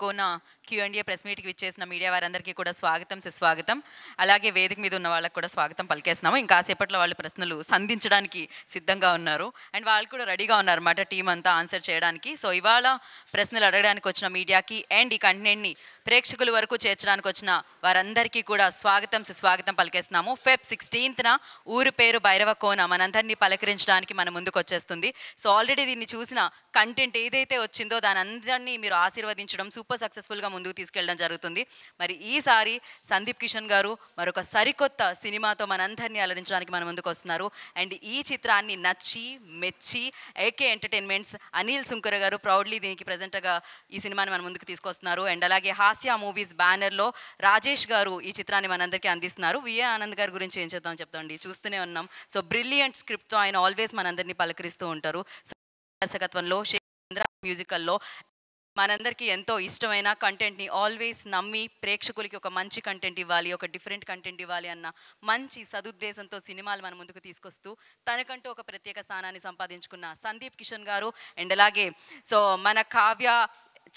కోన Q&A press మీట్కి విచ్చేసిన media వారందరికీ కూడా స్వాగతం సుస్వాగతం. అలాగే వేదిక మీద ఉన్న వాళ్ళకి కూడా స్వాగతం పలికేస్తున్నాము. ఇంకా సేపట్లో వాళ్ళు ప్రశ్నలు సంధించడానికి సిద్ధంగా ఉన్నారు అండ్ వాళ్ళు కూడా రెడీగా ఉన్నారన్నమాట టీం అంతా ఆన్సర్ చేయడానికి. సో ఇవాళ ప్రశ్నలు అడగడానికి వచ్చిన మీడియాకి అండ్ ఈ కంటెంట్ని ప్రేక్షకుల వరకు చేర్చడానికి వచ్చిన వారందరికీ కూడా స్వాగతం సుస్వాగతం పలికేస్తున్నాము. Feb 16న ఊరు పేరు భైరవ కోన మనందరినీ పలకరించడానికి మన ముందుకు వచ్చేస్తుంది. సో ఆల్రెడీ దీన్ని చూసిన కంటెంట్ ఏదైతే వచ్చిందో దాని అందరినీ మీరు ఆశీర్వదించడం సూపర్ సక్సెస్ఫుల్గా ముందుకు తీసుకెళ్ళడం జరుగుతుంది. మరి ఈసారి సందీప్ కిషన్ గారు మరొక సరికొత్త సినిమాతో మనందరినీ అలరించడానికి మన ముందుకు వస్తున్నారు. అండ్ ఈ చిత్రాన్ని నచ్చి మెచ్చి ఏకే ఎంటర్టైన్మెంట్స్ అనిల్ సుంకర గారు ప్రౌడ్లీ దీనికి ప్రజెంట్గా ఈ సినిమాని మన ముందుకు తీసుకొస్తున్నారు. అండ్ అలాగే హాస్య మూవీస్ బ్యానర్లో రాజేష్ గారు ఈ చిత్రాన్ని మనందరికీ అందిస్తున్నారు. విఏ ఆనంద్ గారి గురించి ఏం చెప్తామని చెప్తామండి, చూస్తూనే ఉన్నాం. సో బ్రిలియంట్ స్క్రిప్ట్తో ఆయన ఆల్వేస్ మనందరినీ పలకరిస్తూ ఉంటారు. దర్శకత్వంలో చంద్ర మ్యూజికల్లో మనందరికీ ఎంతో ఇష్టమైన కంటెంట్ని ఆల్వేస్ నమ్మి ప్రేక్షకులకి ఒక మంచి కంటెంట్ ఇవ్వాలి, ఒక డిఫరెంట్ కంటెంట్ ఇవ్వాలి అన్న మంచి సదుద్దేశంతో సినిమాలు మన ముందుకు తీసుకొస్తూ తనకంటూ ఒక ప్రత్యేక స్థానాన్ని సంపాదించుకున్న సందీప్ కిషన్ గారు అండ్ అలాగే సో మన కావ్య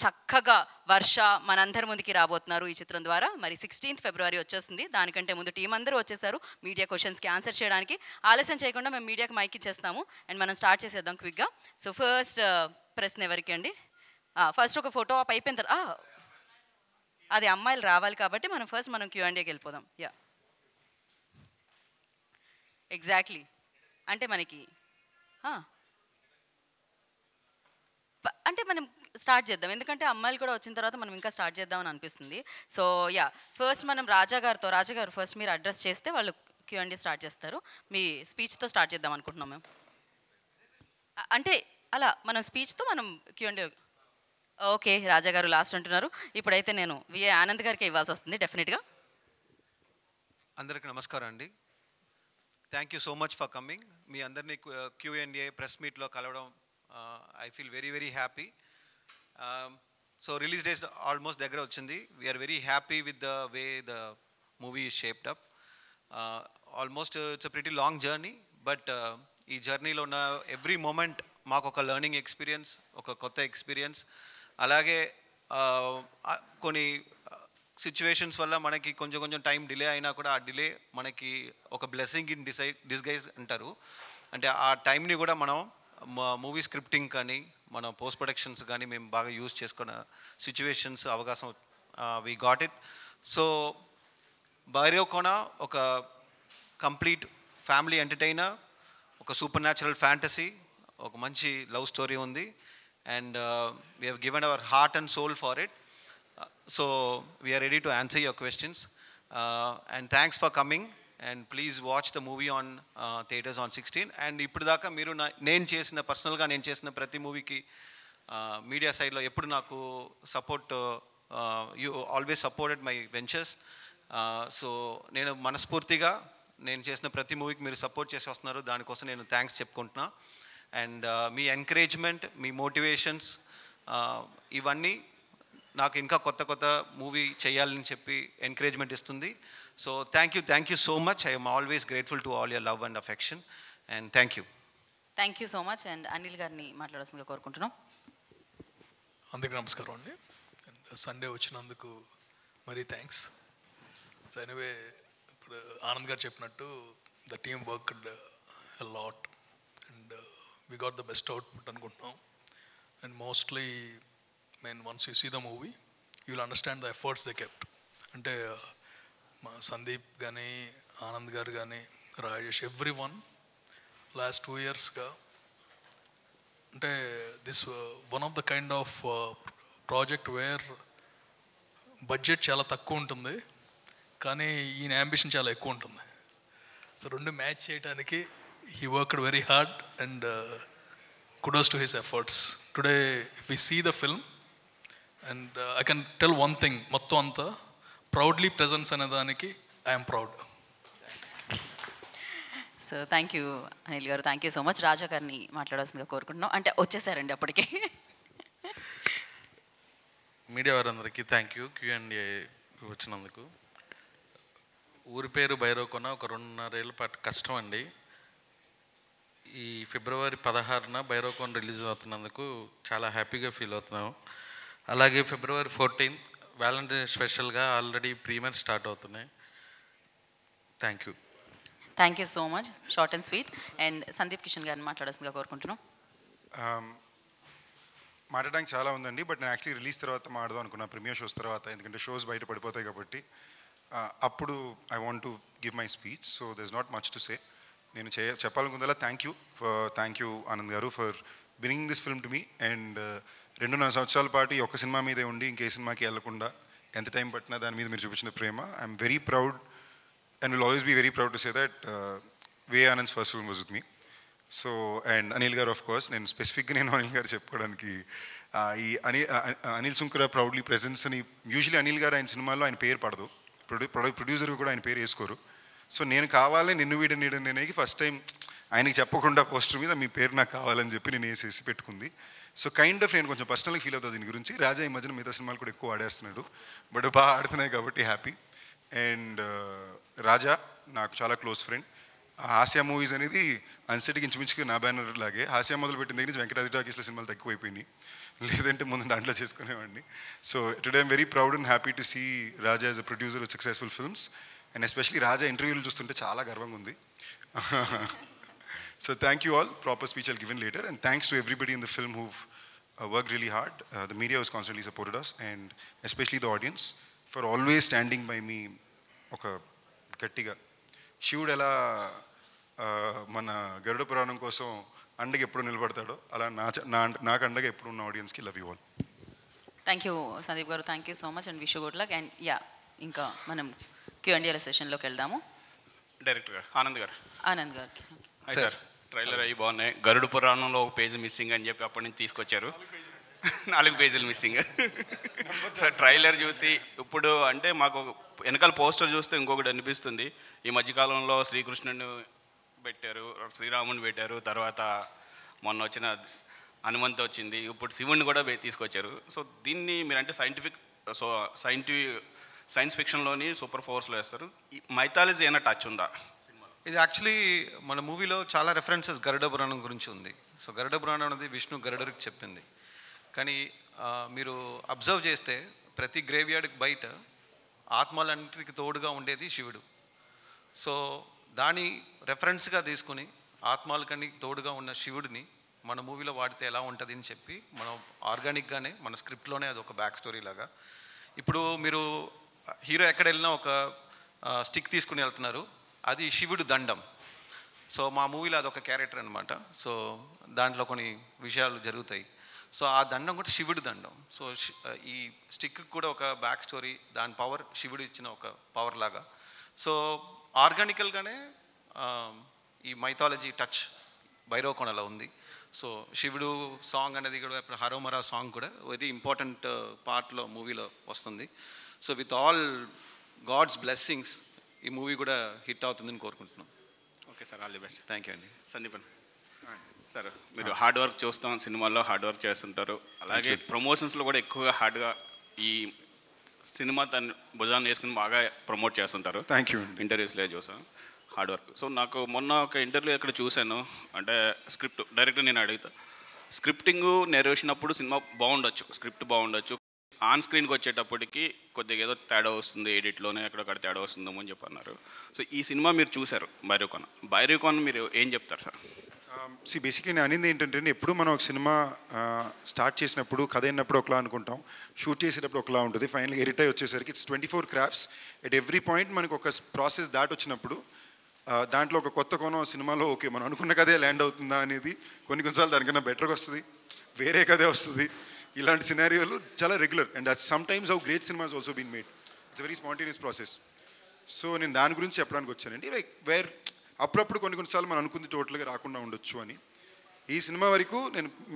చక్కగా వర్ష మనందరి ముందుకి రాబోతున్నారు ఈ చిత్రం ద్వారా. మరి 16th ఫిబ్రవరి వచ్చేస్తుంది. దానికంటే ముందు టీం అందరూ వచ్చేసారు మీడియా క్వశ్చన్స్కి ఆన్సర్ చేయడానికి. ఆలస్యం చేయకుండా మేము మీడియాకి మైక్ ఇచ్చేస్తాము అండ్ మనం స్టార్ట్ చేసేద్దాం క్విక్గా. సో ఫస్ట్ ప్రశ్న ఎవరికి అండి? ఫస్ట్ ఒక ఫోటో ఆప్ అయిపోయిన తర్వాత అది అమ్మాయిలు రావాలి కాబట్టి మనం ఫస్ట్ Q&Aకి వెళ్ళిపోదాం. Yeah exactly. అంటే మనకి అంటే మనం స్టార్ట్ చేద్దాం, ఎందుకంటే అమ్మాయిలు కూడా వచ్చిన తర్వాత మనం ఇంకా స్టార్ట్ చేద్దామని అనిపిస్తుంది. సో యా ఫస్ట్ మనం రాజా గారు ఫస్ట్ మీరు అడ్రస్ చేస్తే వాళ్ళు Q&A స్టార్ట్ చేస్తారు. మీ స్పీచ్తో స్టార్ట్ చేద్దాం అనుకుంటున్నాం మేము. అంటే అలా మనం స్పీచ్తో మనం Q&A. ఓకే, రాజా గారు లాస్ట్ అంటున్నారు. ఇప్పుడైతే నేను విఏ ఆనంద్ గారికి ఇవ్వాల్సి వస్తుంది డెఫినెట్గా. అందరికీ నమస్కారం అండి. Thank you so much for coming. మీ అందరినీ Q&A ప్రెస్ మీట్లో కలవడం I feel very very happy. So release date almost దగ్గర వచ్చింది. We're very happy with the way the movie is shaped up. Almost it's a pretty long journey, but ఈ జర్నీలో ఉన్న every moment మాకు ఒక learning experience, ఒక కొత్త experience. అలాగే కొన్ని సిచ్యువేషన్స్ వల్ల మనకి కొంచెం టైం డిలే అయినా కూడా ఆ డిలే మనకి ఒక బ్లెస్సింగ్ ఇన్ డిస్గైజ్ అంటారు. అంటే ఆ టైంని కూడా మనం మూవీ స్క్రిప్టింగ్ కానీ మన పోస్ట్ ప్రొడక్షన్స్ కానీ మేము బాగా యూజ్ చేసుకున్న సిచ్యువేషన్స్ అవకాశం we got it. So Bhairava Kona ఒక కంప్లీట్ ఫ్యామిలీ ఎంటర్టైనర్, ఒక సూపర్ న్యాచురల్ ఫ్యాంటసీ, ఒక మంచి లవ్ స్టోరీ ఉంది. And we have given our heart and soul for it. So we are ready to answer your questions. And thanks for coming. And please watch the movie on theaters on 16. And ఇప్పుడు దాకా మీరు పర్సనల్గా నేను చేసిన ప్రతి మూవీకి media సైడ్లో ఎప్పుడు నాకు support, you always supported my ventures. So నేను మనస్ఫూర్తిగా నేను చేసిన ప్రతి మూవీకి మీరు సపోర్ట్ చేసి వస్తున్నారు, దానికోసం నేను థ్యాంక్స్ చెప్పుకుంటున్నా. అండ్ మీ ఎంకరేజ్మెంట్, మీ మోటివేషన్స్ ఇవన్నీ నాకు ఇంకా కొత్త మూవీ చేయాలని చెప్పి ఎంకరేజ్మెంట్ ఇస్తుంది. So thank you so much. I'm always grateful to all your love and affection. And thank you so much. And Anil గారిని మాట్లాడాల్సిందిగా కోరుకుంటున్నాం. అందరికీ నమస్కారం అండి. అండ్ సండే వచ్చినందుకు మరీ థ్యాంక్స్. సో ఎనీవే, ఇప్పుడు ఆనంద్ గారు చెప్పినట్టు the team worked a lot and we got the best output అనుకుంటున్నాం. and mostly once you see the movie you will understand the efforts they kept. అంటే మా సందీప్ కానీ ఆనంద్ గారు కానీ రాజేష్ ఎవ్రీవన్ లాస్ట్ 2 yearsగా అంటే this one of the kind of project where budget చాలా తక్కువ ఉంటుంది కానీ ఈయన యాంబిషన్ చాలా ఎక్కువ ఉంటుంది. సో రెండు మ్యాచ్ చేయడానికి he worked very hard and kudos to his efforts. Today if we see the film and I can tell one thing, మొత్తం అంతా proudly presence అనేదానికి I am proud. So thank you Anil గారు, thank you so much. రాజా గారిని మాట్లాడాల్సిందిగా కోరుకుంటున్నాం. అంటే వచ్చేసారండి అప్పటికి. Media వారందరికీ థ్యాంక్ యూ Q&A వచ్చినందుకు. ఊరి పేరు భైరవ కోన ఒక 2.5 ఏళ్ళ పాటు కష్టం అండి. ఈ ఫిబ్రవరి 16న భైరవ కోన రిలీజ్ అవుతున్నందుకు చాలా హ్యాపీగా ఫీల్ అవుతున్నాము. అలాగే ఫిబ్రవరి 14th వ్యాలంటైన్ స్పెషల్గా ఆల్రెడీ ప్రీమియర్ స్టార్ట్ అవుతున్నాయి. Thank you. Thank you so much. Short and sweet. And Sandeep Kishan గారిని మాట్లాడాల్సిందిగా కోరుకుంటున్నాం. మాట్లాడడానికి చాలా ఉందండి, బట్ నేను యాక్చువల్లీ రిలీజ్ తర్వాత మాట్లాడదాం అనుకున్నా, ప్రీమియర్ షోస్ తర్వాత, ఎందుకంటే షోస్ బయట పడిపోతాయి కాబట్టి. అప్పుడు I want to give my speech, so there is not much to say. నేను చెప్పాలనుకుందల్లా థ్యాంక్ యూ ఆనంద్ గారు for bringing this film to me. And 2.5 సంవత్సరాల పాటు ఈ ఒక్క సినిమా మీదే ఉండి ఇంకే సినిమాకి వెళ్ళకుండా ఎంత టైం పట్టినా దాని మీద మీరు చూపించిన ప్రేమ, I'm very proud and will always be very proud to say that V. Anand's first film was with me. So, and Anil garu, of course, నేను స్పెసిఫిక్గా నేను అనిల్ గారు చెప్పుకోవడానికి ఈ అనిల్ సుంకర ప్రౌడ్లీ ప్రెజెన్స్ అని, యూజువలీ అనిల్ గారు ఆయన సినిమాల్లో ఆయన పేరు పడదు, ప్రొడ్యూసర్ కూడా ఆయన పేరు వేసుకోరు. సో నేను కావాలి నిన్ను వీడని నేనేకి ఫస్ట్ టైం ఆయనకి చెప్పకుండా పోస్టర్ మీద మీ పేరు నాకు కావాలని చెప్పి నేను వేసేసి పెట్టుకుంది. సో కైండ్ ఆఫ్ నేను కొంచెం పర్సనల్గా ఫీల్ అవుతుంది దీని గురించి. రాజా ఈ మధ్యన మిగతా సినిమాలు కూడా ఎక్కువ ఆడేస్తున్నాడు, బట్ బాగా ఆడుతున్నాయి కాబట్టి హ్యాపీ. అండ్ రాజా నాకు చాలా క్లోజ్ ఫ్రెండ్. హాస్య మూవీస్ అనేది అన్సెట్కి ఇంచుమించుకి నా బ్యానర్ లాగే. హాస్య మొదలు పెట్టిన దగ్గర నుంచి వెంకటాద్రి టాకీస్లో సినిమాలు తక్కువైపోయినాయి, లేదంటే ముందు దాంట్లో చేసుకునేవాడిని. So today I'm very proud and happy to see Raja as a producer with successful films. And especially Raja ఇంటర్వ్యూలు చూస్తుంటే చాలా గర్వంగా ఉంది. So thank you all. Proper speech I'll given later. And thanks to everybody in the film who've worked really hard. The media has constantly supported us, and especially the audience for always standing by me. ఒక గట్టిగా శివుడు ఎలా మన గరుడ పురాణం కోసం అండగా ఎప్పుడు నిలబడతాడో అలా నాకు అండగా ఎప్పుడు ఉన్న ఆడియన్స్కి love you all. Thank you Sandeep garu, thank you so much and wish you good luck. And yeah, ఇంకా మనం Q&A సెషన్లోకి వెళ్దాము. డైరెక్టర్ గారు ఆనంద్ గారు. ఆనంద్ గారికి సార్, ట్రైలర్ అయ్యి బాగున్నాయి. గరుడ పురాణంలో ఒక పేజీ మిస్సింగ్ అని చెప్పి అప్పటి నుంచి తీసుకొచ్చారు. 4 పేజీలు మిస్సింగ్. సార్ ట్రైలర్ చూసి ఇప్పుడు అంటే మాకు వెనకాల పోస్టర్ చూస్తే ఇంకొకటి అనిపిస్తుంది. ఈ మధ్యకాలంలో శ్రీకృష్ణుని పెట్టారు, శ్రీరాముని పెట్టారు, తర్వాత మొన్న వచ్చిన హనుమంత్ వచ్చింది, ఇప్పుడు శివుణ్ణి కూడా తీసుకొచ్చారు. సో దీన్ని మీరంటే సైన్స్ ఫిక్షన్లోని సూపర్ ఫోర్స్లో వేస్తారు. ఈ మైథాలజీ ఏమైనా టచ్ ఉందా? ఇది యాక్చువల్లీ మన మూవీలో చాలా రెఫరెన్సెస్ గరుడ పురాణం గురించి ఉంది. సో గరుడ పురాణం అనేది విష్ణు గరుడరికి చెప్పింది. కానీ మీరు అబ్జర్వ్ చేస్తే ప్రతి గ్రేవ్యార్డ్కి బయట ఆత్మలన్నిటికి తోడుగా ఉండేది శివుడు. సో దాని రెఫరెన్స్గా తీసుకుని ఆత్మలకన్నీ తోడుగా ఉన్న శివుడిని మన మూవీలో వాడితే ఎలా ఉంటుంది అని చెప్పి మనం ఆర్గానిక్గానే మన స్క్రిప్ట్లోనే అది ఒక బ్యాక్ స్టోరీ లాగా. ఇప్పుడు మీరు హీరో ఎక్కడ వెళ్ళినా ఒక స్టిక్ తీసుకుని వెళ్తున్నారు, అది శివుడు దండం. సో మా మూవీలో అదొక క్యారెక్టర్ అనమాట. సో దాంట్లో కొన్ని విషయాలు జరుగుతాయి. సో ఆ దండం కూడా శివుడి దండం. సో ఈ స్టిక్ కూడా ఒక బ్యాక్ స్టోరీ, దాని పవర్ శివుడు ఇచ్చిన ఒక పవర్ లాగా. సో ఆర్గానికల్గానే ఈ మైథాలజీ టచ్ భైరవకొండలో ఉంది. సో శివుడు సాంగ్ అనేది కూడా ఇప్పుడు హరోమరా సాంగ్ కూడా వెరీ ఇంపార్టెంట్ పార్ట్లో మూవీలో వస్తుంది. So with all God's blessings ఈ మూవీ కూడా హిట్ అవుతుందని కోరుకుంటున్నాం. Okay sir, all the best. Thank you అండి. సందీపన్ సార్, మీరు హార్డ్ వర్క్ చూస్తాం, సినిమాల్లో హార్డ్ వర్క్ చేస్తుంటారు, అలాగే ప్రమోషన్స్లో కూడా ఎక్కువగా హార్డ్గా ఈ సినిమా తను భుజాన్ని వేసుకుని బాగా ప్రమోట్ చేస్తుంటారు. Thank you. ఇంటర్వ్యూస్లో చూసాను హార్డ్ వర్క్. సో నాకు మొన్న ఒక ఇంటర్వ్యూ ఎక్కడ చూశాను, అంటే స్క్రిప్ట్ డైరెక్టర్ నేను అడుగుతా, స్క్రిప్టింగ్ నెరవేసినప్పుడు సినిమా బాగుండొచ్చు, స్క్రిప్ట్ బాగుండొచ్చు, ఆన్ స్క్రీన్కి వచ్చేటప్పటికి కొద్దిగా ఏదో తేడా వస్తుంది, ఎడిట్లోనే ఎక్కడొక్కడ తేడా వస్తుందేమో అని చెప్పి అన్నారు. సో ఈ సినిమా మీరు చూశారు భైరవకొండ మీరు ఏం చెప్తారు సార్? బేసిక్లీ నేను అనేది ఏంటంటే, ఎప్పుడు మనం ఒక సినిమా స్టార్ట్ చేసినప్పుడు కథ అయినప్పుడు ఒకలా అనుకుంటాం, షూట్ చేసేటప్పుడు ఒకలా ఉంటుంది, ఫైనల్గా ఎడిట్ అయ్యి వచ్చేసరికి it's 24 crafts. At every point మనకు ఒక ప్రాసెస్ దాటి వచ్చినప్పుడు దాంట్లో ఒక కొత్త కోణం సినిమాలో ఓకే మనం అనుకున్న కథే ల్యాండ్ అవుతుందా అనేది కొన్నిసార్లు దానికన్నా బెటర్గా వస్తుంది, వేరే కథే వస్తుంది. ఇలాంటి సినారియోలు చాలా regular. And that some times how great cinemas also been made. It's very spontaneous process. So నేను దాని గురించి చెప్పడానికి వచ్చానండి. లైక్ అప్పుడప్పుడు కొన్నిసార్లు మనం అనుకుంది టోటల్గా రాకుండా ఉండొచ్చు అని. ఈ సినిమా వరకు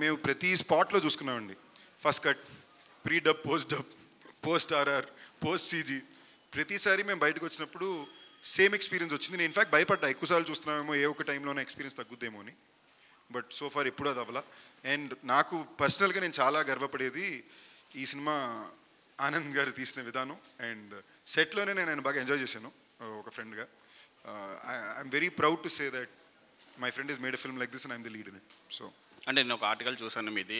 మేము ప్రతి స్పాట్లో చూసుకున్నామండి. First cut, pre dub, post RR, post CG. ప్రతిసారి మేము బయటకు వచ్చినప్పుడు సేమ్ ఎక్స్పీరియన్స్ వచ్చింది. నేను ఇన్ఫాక్ట్ భయపడ్డా, ఎక్కువసార్లు చూస్తున్నామేమో ఏ ఒక టైంలోనే ఎక్స్పీరియన్స్ తగ్గుద్దేమో అని. బట్ సో ఫార్ ఎప్పుడు అది అవ్వాల. అండ్ నాకు పర్సనల్గా నేను చాలా గర్వపడేది ఈ సినిమా ఆనంద్ గారు తీసిన విధానం. అండ్ సెట్లోనే నేను ఆయన బాగా ఎంజాయ్ చేశాను ఒక ఫ్రెండ్గా. I'm very proud to say that my friend is made a film like this and I'm the lead in it. So అంటే నేను ఒక ఆర్టికల్ చూసాను మీది,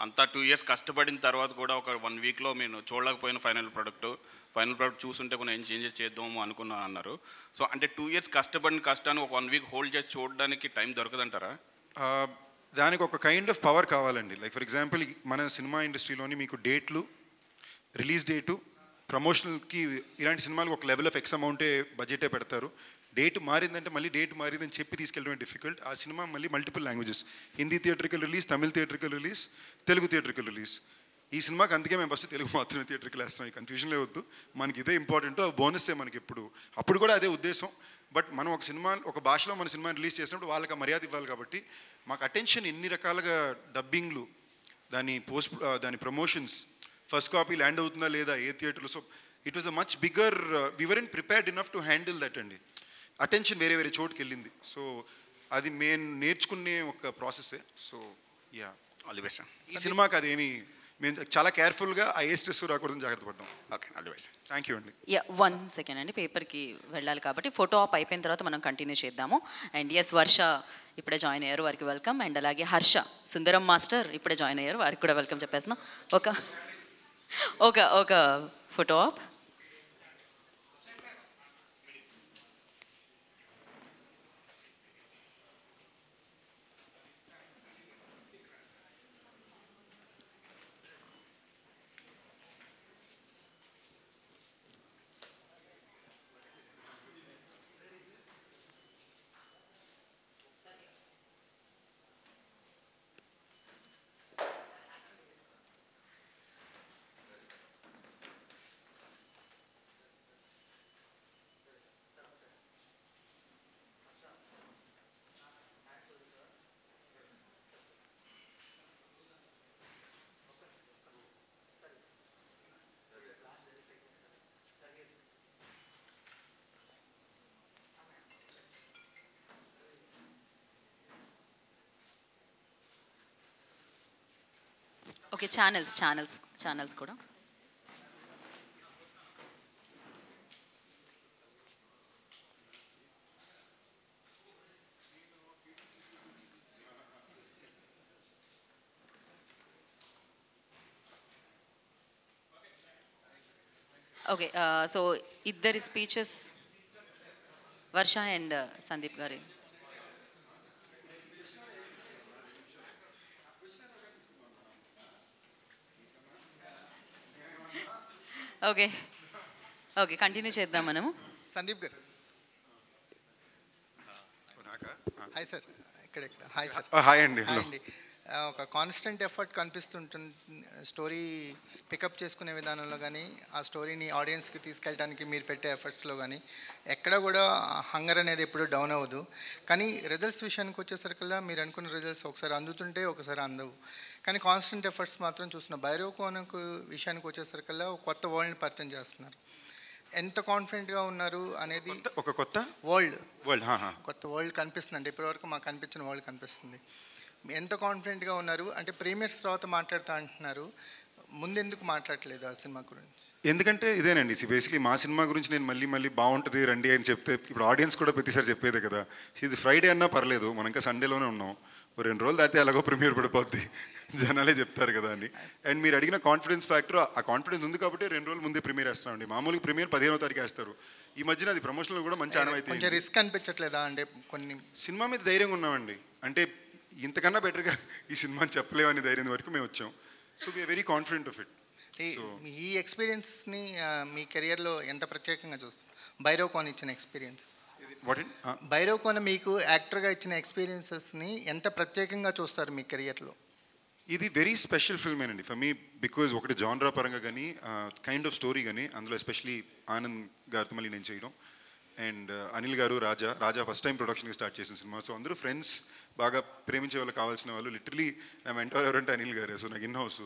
అంతా 2 ఇయర్స్ కష్టపడిన తర్వాత కూడా ఒక 1 వీక్లో నేను చూడలేకపోయిన ఫైనల్ ప్రోడక్ట్ చూస్తుంటే కొన్ని ఏం చేంజెస్ చేద్దాము అనుకున్నాను అన్నారు. సో అంటే 2 ఇయర్స్ కష్టపడిన కష్టాన్ని ఒక 1 వీక్ హోల్డ్ చేసి చూడడానికి టైం దొరకదంటారా? దానికి ఒక కైండ్ ఆఫ్ పవర్ కావాలండి. లైక్ ఫర్ ఎగ్జాంపుల్ మన సినిమా ఇండస్ట్రీలోని మీకు డేట్లు, రిలీజ్ డేటు, ప్రమోషనల్కి ఇలాంటి సినిమాలకు ఒక లెవెల్ ఆఫ్ ఎక్స్ అమౌంటే బడ్జెటే పెడతారు. డేట్ మారిందంటే మళ్ళీ డేట్ మారిందని చెప్పి తీసుకెళ్ళడమే డిఫికల్ట్. ఆ సినిమా మళ్ళీ multiple languages, Hindi theatrical release, Tamil theatrical release, Telugu theatrical release. ఈ సినిమాకి అందుకే మేము ఫస్ట్ తెలుగు మాత్రమే థియేట్రికల్ వేస్తాం. ఈ కన్ఫ్యూజన్లే వద్దు, మనకి ఇదే ఇంపార్టెంట్, బోనస్సే మనకి అప్పుడు కూడా అదే ఉద్దేశం. బట్ మనం ఒక సినిమా ఒక భాషలో మన సినిమాని రిలీజ్ చేసినప్పుడు వాళ్ళకి ఆ మర్యాద ఇవ్వాలి. కాబట్టి మాకు అటెన్షన్ ఎన్ని రకాలుగా, డబ్బింగ్లు, దాని ప్రమోషన్స్, ఫస్ట్ కాపీ ల్యాండ్ అవుతుందా లేదా, ఏ థియేటర్లో. So it was a much bigger, we weren't prepared enough to handle that అండి. అటెన్షన్ వేరే వేరే చోటుకి వెళ్ళింది. సో అది మేము నేర్చుకునే ఒక ప్రాసెస్సే. So yeah, all the best. ఈ సినిమాకి అదేమి మేము చాలా కేర్ఫుల్గా ఆ ఏ స్ట్రెస్ రాకూడదని జాగ్రత్త పడ్డాం. Okay, all the best. Thank you అండి. 1 సెకండ్ అండి, పేపర్కి వెళ్ళాలి కాబట్టి ఫోటో ఆప్ అయిపోయిన తర్వాత మనం కంటిన్యూ చేద్దాము. అండ్ ఎస్, వర్ష ఇప్పుడే జాయిన్ అయ్యారు, వారికి వెల్కమ్. అండ్ అలాగే హర్ష, సుందరం మాస్టర్ ఇప్పుడే జాయిన్ అయ్యారు, వారికి కూడా వెల్కమ్ చెప్పేస్తున్నాం. ఒక ఫోటో ఆప్. ఓకే, ఛానల్స్ కూడా. ఓకే, సో ఇద్దరి స్పీచెస్, వర్ష అండ్ సందీప్ గారి. ఓకే కంటిన్యూ చేద్దాం మనము. సందీప్ గారు. Hi sir. ఇక్కడ హాయ్ సార్. హాయ్ అండి. హాయ్ అండి. ఒక కాన్స్టెంట్ ఎఫర్ట్ కనిపిస్తుంటుంది స్టోరీ పికప్ చేసుకునే విధానంలో కానీ, ఆ స్టోరీని ఆడియన్స్కి తీసుకెళ్ళడానికి మీరు పెట్టే ఎఫర్ట్స్లో కానీ ఎక్కడ కూడా హంగర్ అనేది ఎప్పుడు డౌన్ అవ్వదు. కానీ రిజల్ట్స్ విషయానికి వచ్చేసరికల్లా మీరు అనుకున్న రిజల్ట్స్ ఒకసారి అందుతుంటే ఒకసారి అందవు. కానీ కాన్స్టెంట్ ఎఫర్ట్స్ మాత్రం చూసిన భైరవ్ కోనకు విషయానికి వచ్చేసరికల్లా కొత్త వరల్డ్ని పరిచయం చేస్తున్నారు. ఎంత కాన్ఫిడెంట్గా ఉన్నారు అనేది ఒక కొత్త వరల్డ్ కనిపిస్తుంది అంటే ఇప్పటివరకు మాకు కనిపించిన వరల్డ్ కనిపిస్తుంది. ఎంత కాన్ఫిడెంట్గా ఉన్నారు అంటే ప్రీమియర్స్ తర్వాత మాట్లాడుతా అంటున్నారు, ముందెందుకు మాట్లాడలేదు ఆ సినిమా గురించి? ఎందుకంటే ఇదేనండి, బేసిక్లీ మా సినిమా గురించి నేను మళ్ళీ బాగుంటుంది రండి అని చెప్తే ఇప్పుడు ఆడియన్స్ కూడా ప్రతిసారి చెప్పేదే కదా. ఇది ఫ్రైడే అన్నా పర్లేదు, మనం ఇంకా సండేలోనే ఉన్నాం, 2 రోజులు దాటితే ఎలాగో ప్రీమియర్ పడిపోద్ది, జనాలే చెప్తారు కదా అని. అండ్ మీరు అడిగిన కాన్ఫిడెన్స్ ఫ్యాక్టర్, ఆ కాన్ఫిడెన్స్ ఉంది కాబట్టి 2 రోజుల ముందే ప్రీమియర్ వేస్తామండి. మామూలుగా ప్రీమియర్ 15వ తారీఖు వేస్తారు. ఈ మధ్యన అది ప్రమోషన్లో కూడా మంచి ఆనవాయితీ. కొంచెం రిస్క్ అనిపించట్లేదా అంటే కొన్ని సినిమా మీద ధైర్యంగా ఉన్నామండి, అంటే ఇంతకన్నా బెటర్గా ఈ సినిమాని చెప్పలేమని ధైర్యం వరకు మేము వచ్చాం. So we're very confident of it. ఈ ఎక్స్పీరియన్స్ని మీ కెరియర్లో ఎంత ప్రత్యేకంగా చూస్తారు? భైరవ్ కోన ఇచ్చిన ఎక్స్పీరియన్సెస్, భైరవ్ కోన మీకు యాక్టర్గా ఇచ్చిన ఎక్స్పీరియన్సెస్ని ఎంత ప్రత్యేకంగా చూస్తారు మీ కెరియర్లో? ఇది వెరీ స్పెషల్ ఫిల్మ్ అండి ఫర్ మీ, బికాజ్ ఒకటి జాన్రా పరంగా కానీ కైండ్ ఆఫ్ స్టోరీ కానీ, అందులో ఎస్పెషలీ ఆనంద్ గారితో మళ్ళీ నేను చేయడం, అండ్ అనిల్ గారు రాజా ఫస్ట్ టైం ప్రొడక్షన్కి స్టార్ట్ చేసిన సినిమా. సో అందరూ ఫ్రెండ్స్, బాగా ప్రేమించే వాళ్ళు, కావాల్సిన వాళ్ళు. లిటరలీ నా మెంటర్ ఎవరంటే అనిల్ గారే. సో నాకు ఇన్ హౌస్.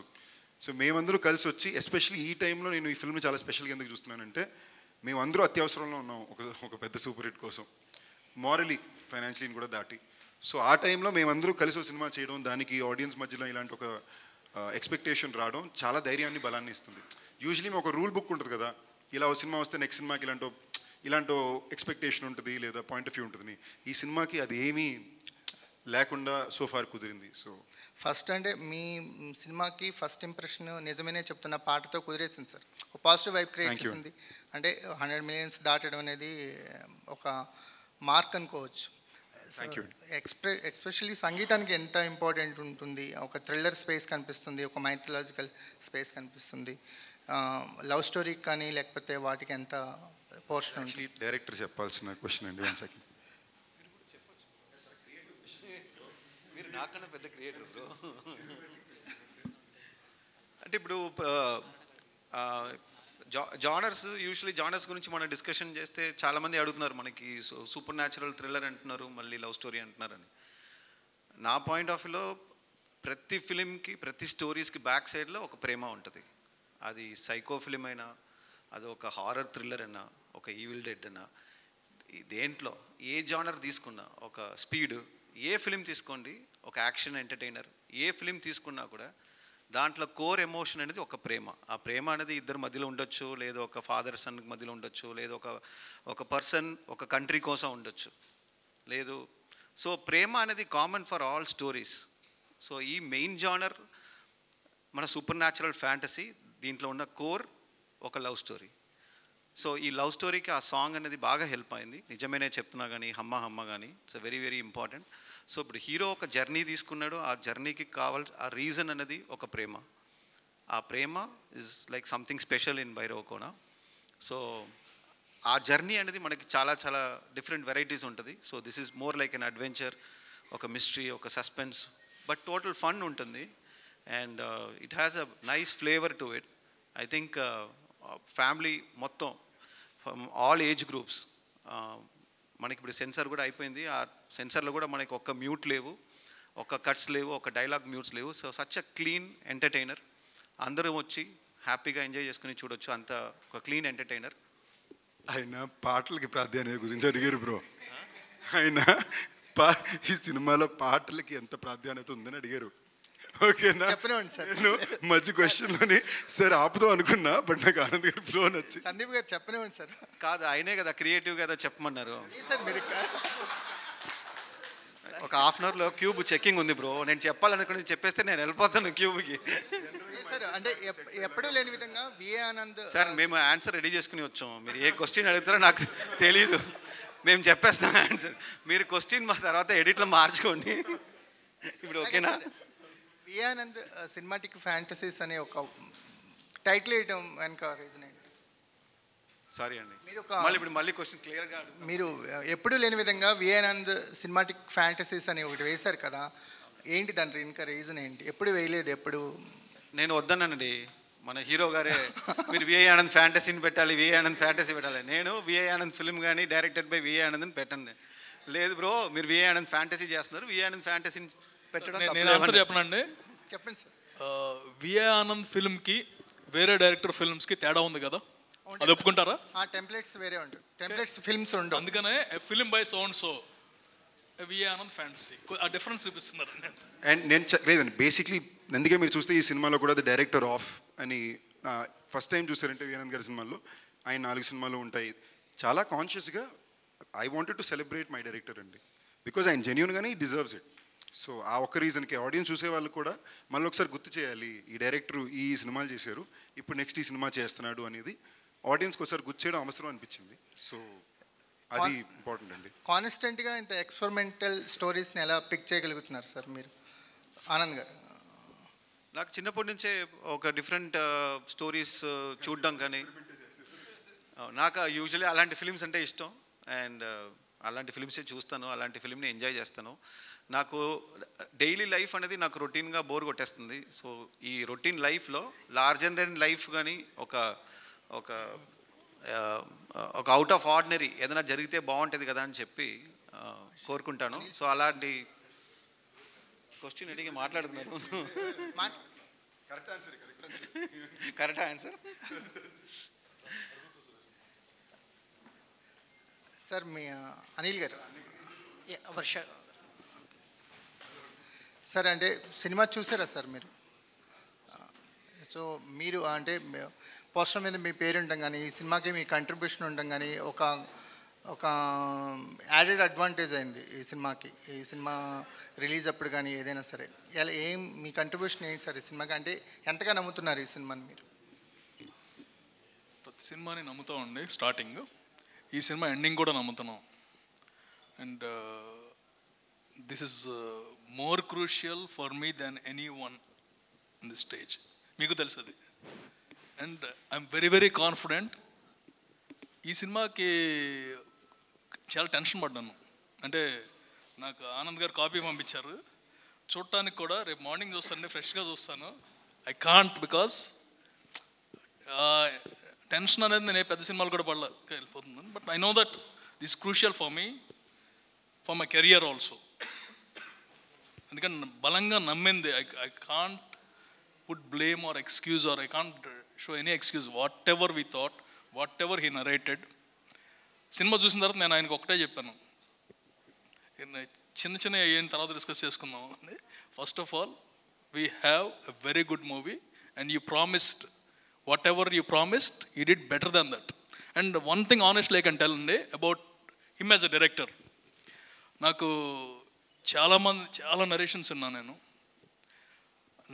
సో మేమందరూ కలిసి వచ్చి, ఎస్పెషలీ ఈ టైంలో నేను ఈ ఫిల్మ్ చాలా స్పెషల్గా ఎందుకు చూస్తున్నానంటే, మేమందరూ అత్యవసరంలో ఉన్నాం ఒక పెద్ద సూపర్ హిట్ కోసం, మారలీ ఫైనాన్షియల్ని కూడా దాటి. సో ఆ టైంలో మేమందరూ కలిసి ఒక సినిమా చేయడం, దానికి ఆడియన్స్ మధ్యలో ఇలాంటి ఒక ఎక్స్పెక్టేషన్ రావడం చాలా ధైర్యాన్ని, బలాన్ని ఇస్తుంది. యూజువలీ మేము ఒక రూల్ బుక్ ఉంటుంది కదా, ఇలా ఒక సినిమా వస్తే నెక్స్ట్ సినిమాకి ఇలాంటి ఎక్స్పెక్టేషన్ ఉంటుంది లేదా పాయింట్ ఆఫ్ వ్యూ ఉంటుంది. ఈ సినిమాకి అది ఏమీ లేకుండా సో ఫార్ కుదిరింది. సో ఫస్ట్ అంటే మీ సినిమాకి ఫస్ట్ ఇంప్రెషన్ నిజమేనే చెప్తున్న పాటతో కుదిరేసింది సార్. ఒక positive vibe create Thank you. చేసింది. అంటే 100 మిలియన్స్ దాటడం అనేది ఒక మార్క్ అనుకోవచ్చు. Thank you. ఎక్స్పెషల్లీ సంగీతానికి ఎంత ఇంపార్టెంట్ ఉంటుంది. ఒక థ్రిల్లర్ స్పేస్ కనిపిస్తుంది, ఒక మైథలాజికల్ స్పేస్ కనిపిస్తుంది. లవ్ స్టోరీకి కానీ లేకపోతే వాటికి ఎంత పోర్షన్ ఉంటుంది. యాక్చువల్లీ డైరెక్టర్ చెప్పాల్సిన క్వశ్చన్ అండి. 1 సెకండ్. మీరు నాకన్నా పెద్ద క్రియేటర్ అంటే ఇప్పుడు జానర్స్ యూజువలీ జానర్స్ గురించి మనం డిస్కషన్ చేస్తే చాలామంది అడుగుతున్నారు మనకి సూపర్ న్యాచురల్ థ్రిల్లర్ అంటున్నారు, మళ్ళీ లవ్ స్టోరీ అంటున్నారని. నా పాయింట్ ఆఫ్ వ్యూలో ప్రతి ఫిలింకి ప్రతి స్టోరీస్కి బ్యాక్ సైడ్లో ఒక ప్రేమ ఉంటుంది. అది సైకో ఫిలిం అయినా, అది ఒక హారర్ థ్రిల్లర్ అయినా, ఒక ఈవిల్ డెడ్ అయినా, దేంట్లో ఏ జానర్ తీసుకున్నా, ఒక స్పీడ్, ఏ ఫిలిం తీసుకోండి, ఒక యాక్షన్ ఎంటర్టైనర్, ఏ ఫిలిం తీసుకున్నా కూడా దాంట్లో కోర్ ఎమోషన్ అనేది ఒక ప్రేమ. ఆ ప్రేమ అనేది ఇద్దరు మధ్యలో ఉండొచ్చు, లేదా ఒక ఫాదర్ సన్ మధ్యలో ఉండొచ్చు, లేదా ఒక పర్సన్ ఒక కంట్రీ కోసం ఉండొచ్చు, లేదు. సో ప్రేమ అనేది common for all stories. So ఈ మెయిన్ జానర్ మన సూపర్ న్యాచురల్ ఫ్యాంటసీ, దీంట్లో ఉన్న కోర్ ఒక లవ్ స్టోరీ. సో ఈ లవ్ స్టోరీకి ఆ సాంగ్ అనేది బాగా హెల్ప్ అయింది. నిజమేనే చెప్తున్నా కానీ, హమ్మ హమ్మ కానీ, it's very very important. So ఇప్పుడు హీరో ఒక జర్నీ తీసుకున్నాడు, ఆ జర్నీకి కావాల్సిన ఆ రీజన్ అనేది ఒక ప్రేమ. ఆ ప్రేమ is like something special in Bhairavakona. So ఆ జర్నీ అనేది మనకి చాలా చాలా డిఫరెంట్ వెరైటీస్ ఉంటుంది. So this is more like an adventure, ఒక మిస్టరీ, ఒక సస్పెన్స్, బట్ టోటల్ ఫన్ ఉంటుంది. And it has a nice flavour to it. I think family మొత్తం ఫ్రమ్ ఆల్ ఏజ్ గ్రూప్స్. మనకి ఇప్పుడు సెన్సార్ కూడా అయిపోయింది. ఆ సెన్సార్లో కూడా మనకి ఒక్క మ్యూట్ లేవు, ఒక్క కట్స్ లేవు, ఒక డైలాగ్ మ్యూట్స్ లేవు. So such a clean entertainer. అందరూ వచ్చి హ్యాపీగా ఎంజాయ్ చేసుకుని చూడొచ్చు. అంత ఒక క్లీన్ ఎంటర్టైనర్. ఆయన పాటలకి ప్రాధాన్యత గురించి అడిగారు బ్రో. ఆయన ఈ సినిమాలో పాటలకి ఎంత ప్రాధాన్యత ఉందని అడిగారు. ఓకేనా? చెప్పనివ్వండి సార్. నేను మధ్య క్వశ్చన్లోని సార్ ఆపుదాం అనుకున్నా, బట్ నాకు ఆనంద్ గారి ఫ్లో నచ్చి. సందీప్ గారు చెప్పనివ్వండి సార్. కాదు, ఆయనే కదా క్రియేటివ్ కదా చెప్పమన్నారు. సార్ మీరు ఒక హాఫ్ అన్ అవర్లో క్యూబ్ చెక్కింగ్ ఉంది బ్రో. నేను చెప్పాలనుకుని చెప్పేస్తే నేను వెళ్ళిపోతాను క్యూబ్కి. సార్ అంటే ఎప్పుడూ లేని విధంగా విఏ ఆనంద్ సార్ మేము ఆన్సర్ రెడీ చేసుకుని వచ్చాం. మీరు ఏ క్వశ్చన్ అడుగుతారో నాకు తెలీదు, మేము చెప్పేస్తాం ఆన్సర్. మీరు క్వశ్చన్ మా తర్వాత ఎడిట్లో మార్చుకోండి. ఇప్పుడు ఓకేనా? విఏ ఆనంద్ సినిమాటిక్ ఫ్యాంటసీస్ అనే ఒక టైటిల్ వేయటం వెనక రీజన్ ఏంటి? సారీ అండి, మీరు మళ్ళీ క్వశ్చన్ క్లియర్గా మీరు ఎప్పుడూ లేని విధంగా విఏ ఆనంద్ సినిమాటిక్ ఫ్యాంటసీస్ అని ఒకటి వేశారు కదా, ఏంటి దాని ఇంకా రీజన్ ఏంటి? ఎప్పుడు వేయలేదు, ఎప్పుడు నేను వద్దనండి. మన హీరో గారే మీరు విఏ ఆనంద్ ఫ్యాంటసీని పెట్టాలి, విఏ ఆనంద్ ఫ్యాంటసీ పెట్టాలి. నేను విఏ ఆనంద్ ఫిల్మ్ కానీ డైరెక్టెడ్ బై విఏ ఆనంద్ని పెట్టండి. లేదు బ్రో, మీరు విఏ ఆనంద్ ఫ్యాంటసీ చేస్తున్నారు, విఏ ఆనంద్ ఫ్యాంటసీని పెట్టడం నేను ఆన్సర్ చెప్పనండి. చెప్పండి సార్. విఏ ఆనంద్ ఫిల్మ్కి వేరే డైరెక్టర్ ఫిల్మ్స్కి తేడా ఉంది కదా, అది ఒప్పుకుంటారా? ఆ టెంప్లెట్స్ వేరే ఉంటుంది, టెంప్లెట్స్ ఫిల్మ్స్ ఉండవు. అందుకనే film by so and so VA Anand fantasy ఆ డిఫరెన్స్ చూపిస్తున్నారు. అండ్ నేను లేదండి, బేసిక్లీ అందుకే మీరు చూస్తే ఈ సినిమాలో కూడా ది డైరెక్టర్ ఆఫ్ అని ఫస్ట్ టైం చూసారంటే విఆనంద్ గారి సినిమాల్లో, ఆయన 4 సినిమాలు ఉంటాయి. చాలా కాన్షియస్గా I wanted to celebrate my director అండి, బికాజ్ ఆయన జెన్యూన్గానే ఈ డిజర్వ్స్ ఇట్. సో ఆ ఒక్క రీజన్కి ఆడియన్స్ చూసే వాళ్ళు కూడా మళ్ళీ ఒకసారి గుర్తు చేయాలి, ఈ డైరెక్టర్ ఈ సినిమాలు చేశారు, ఇప్పుడు నెక్స్ట్ ఈ సినిమా చేస్తున్నాడు అనేది ఆడియన్స్కి ఒకసారి గుర్తు చేయడం అవసరం అనిపించింది. సో అది ఇంపార్టెంట్ అండి. కాన్స్టెంట్గా ఇంత ఎక్స్పెరిమెంటల్ స్టోరీస్ని ఎలా పిక్ చేయగలుగుతున్నారు సార్ మీరు, ఆనంద్ గారు? నాకు చిన్నప్పటి నుంచే ఒక డిఫరెంట్ స్టోరీస్ చూడడం కానీ, నాకు యూజువల్లీ అలాంటి ఫిలిమ్స్ అంటే ఇష్టం. అండ్ అలాంటి ఫిలిమ్సే చూస్తాను, అలాంటి ఫిలింని ఎంజాయ్ చేస్తాను. నాకు డైలీ లైఫ్ అనేది నాకు రొటీన్గా బోర్ కొట్టేస్తుంది. సో ఈ రొటీన్ లైఫ్లో లార్జర్ దెన్ లైఫ్ కానీ ఒక ఒక ఒక అవుట్ ఆఫ్ ఆర్డినరీ ఏదైనా జరిగితే బాగుంటుంది కదా అని చెప్పి కోరుకుంటాను. సో అలాంటి క్వశ్చన్ అడిగి మాట్లాడుతున్నారు. Correct answer sir. మీ అనిల్ గారు వర్ష సార్, అంటే సినిమా చూసారా సార్ మీరు? సో మీరు అంటే పోస్టర్ మీద మీ పేరు ఉండడం కానీ, ఈ సినిమాకి మీ కంట్రిబ్యూషన్ ఉండడం కానీ, ఒక ఒక యాడెడ్ అడ్వాంటేజ్ అయింది ఈ సినిమాకి. ఈ సినిమా రిలీజ్ అప్పుడు కానీ ఏదైనా సరే ఇలా మీ కంట్రిబ్యూషన్ ఏంటి సార్ ఈ సినిమాకి? అంటే ఎంతగా నమ్ముతున్నారు ఈ సినిమాని మీరు? ప్రతి సినిమాని నమ్ముతామండి స్టార్టింగ్. ఈ సినిమా ఎండింగ్ కూడా నమ్ముతున్నాం. And this is more crucial for me then anyone in the stage. మీకు తెలుసు అది. And I'm very very confident. ఈ సినిమాకి చాలా టెన్షన్ పడ్డాను. అంటే నాకు ఆనంద్ గారు కాపీ పంపించారు, చూడటానికి కూడా రేపు మార్నింగ్ చూస్తాను, ఫ్రెష్గా చూస్తాను. ఐ కాంట్ బికాస్ టెన్షన్ అనేది నేను పెద్ద సినిమాలు కూడా వెళ్ళిపోతున్నాను. But I know that this crucial for me, for my career also. ఎందుకంటే బలంగా నమ్మింది. I can't put blame or excuse or I can't show any excuse. Whatever we thought, whatever he narrated. సినిమా చూసిన తర్వాత నేను ఆయనకు ఒకటే చెప్పాను, చిన్న చిన్న అయిన తర్వాత డిస్కస్ చేసుకుందాం అని. First of all we have a very good movie and you promised whatever you promised, you did better than that. And one thing honestly I can tell అండి about him as a director. నాకు చాలా narrations విన్నాను నేను.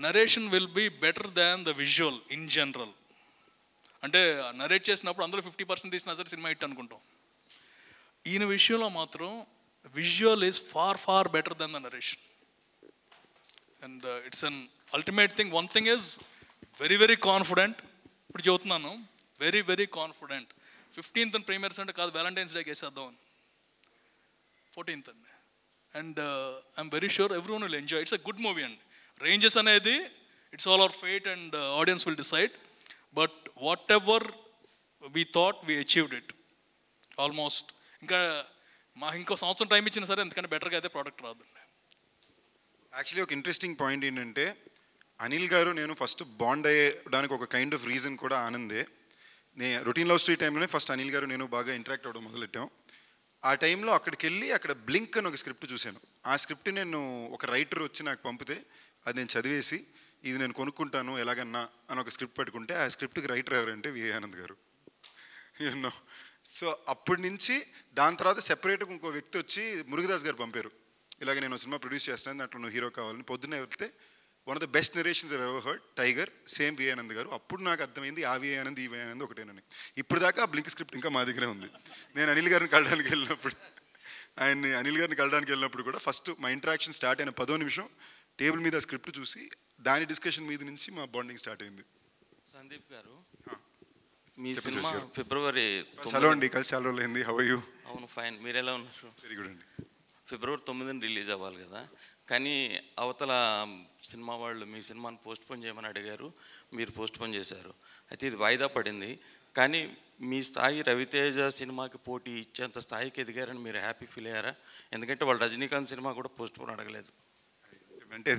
Narration will be better than the visual in general. అంటే narrate చేసినప్పుడు అందులో 50% తీసినా సరే సినిమా హిట్ అనుకుంటాం. ఈయన విషయంలో మాత్రం visual is far far better then the narration. And it's an ultimate thing. One thing is very very confident. ఇప్పుడు చెబుతున్నాను, very very confident. 15th premieres అంటే కాదు, వ్యాలంటైన్స్ డేకి వేసేద్దామని. 14th అండి. And I'm very sure every one will enjoy. It's a good movie అండి. Ranges అనేది it's all our fate and audience will decide. But what ever we thought we achieved it almost. ఇంకా ఇంకో సంవత్సరం time ఇచ్చినా సరే ఎందుకంటే బెటర్గా అయితే ప్రోడక్ట్ రాదండి. యాక్చువల్లీ ఒక ఇంట్రెస్టింగ్ పాయింట్ ఏంటంటే అనిల్ గారు నేను ఫస్ట్ బాండ్ అయ్యడానికి ఒక కైండ్ ఆఫ్ రీజన్ కూడా ఆనందే. రొటీన్ లవ్ స్టోరీ టైంలోనే ఫస్ట్ అనిల్ గారు నేను బాగా ఇంటరాక్ట్ అవ్వడం మొదలెట్టాం. ఆ టైంలో అక్కడికి వెళ్ళి అక్కడ బ్లింక్ అని ఒక స్క్రిప్ట్ చూశాను. ఆ స్క్రిప్ట్ నేను ఒక రైటర్ వచ్చి నాకు పంపితే అది నేను చదివేసి ఇది నేను కొనుక్కుంటాను ఎలాగన్నా అని ఒక స్క్రిప్ట్ పెట్టుకుంటే ఆ స్క్రిప్ట్కి రైటర్ ఎవరంటే వి ఆనంద్ గారు. యూనో సో అప్పటి నుంచి దాని తర్వాత సెపరేట్గా ఇంకో వ్యక్తి వచ్చి మురుగదాస్ గారు పంపారు, ఇలాగ నేను సినిమా ప్రొడ్యూస్ చేస్తాను, దాంట్లో నువ్వు హీరో కావాలని. పొద్దున్నే వెళ్తే one of the best narrations I ever heard, Tiger, same V Anand garu. అప్పుడు నాకు అర్థమైంది ఆ వి ఆనంద్ ఈ వి ఆనంద్ ఒకటేనని. ఇప్పుడు దాకా ఆ బ్లింక్ స్క్రిప్ట్ ఇంకా మా దగ్గరే ఉంది. నేను అనిల్ గారిని కలడానికి వెళ్ళినప్పుడు కూడా ఫస్ట్ మా ఇంటరాక్షన్ స్టార్ట్ అయిన 10వ నిమిషం టేబుల్ మీద స్క్రిప్ట్ చూసి దాని డిస్కషన్ మీద నుంచి మా బాండింగ్ స్టార్ట్ అయింది. సందీప్ గారు, మీ సినిమా ఫిబ్రవరి. హలో అండి, కలిసి చాలా రోజులు అయింది. How are you? అవును, ఫైన్. మీరు ఎలా ఉన్నారు? వెరీ గుడ్ అండి. ఫిబ్రవరి 9న రిలీజ్ అవ్వాలి కదా, కానీ అవతల సినిమా వాళ్ళు మీ సినిమాని పోస్ట్పోన్ చేయమని అడిగారు, మీరు పోస్ట్పోన్ చేశారు. అయితే ఇది వాయిదా పడింది. కానీ మీ స్థాయి రవితేజ సినిమాకి పోటీ ఇచ్చేంత స్థాయికి ఎదిగారని మీరు హ్యాపీ ఫీల్ అయ్యారా? ఎందుకంటే వాళ్ళు రజనీకాంత్ సినిమా కూడా పోస్ట్పోన్ అడగలేదు. అంటే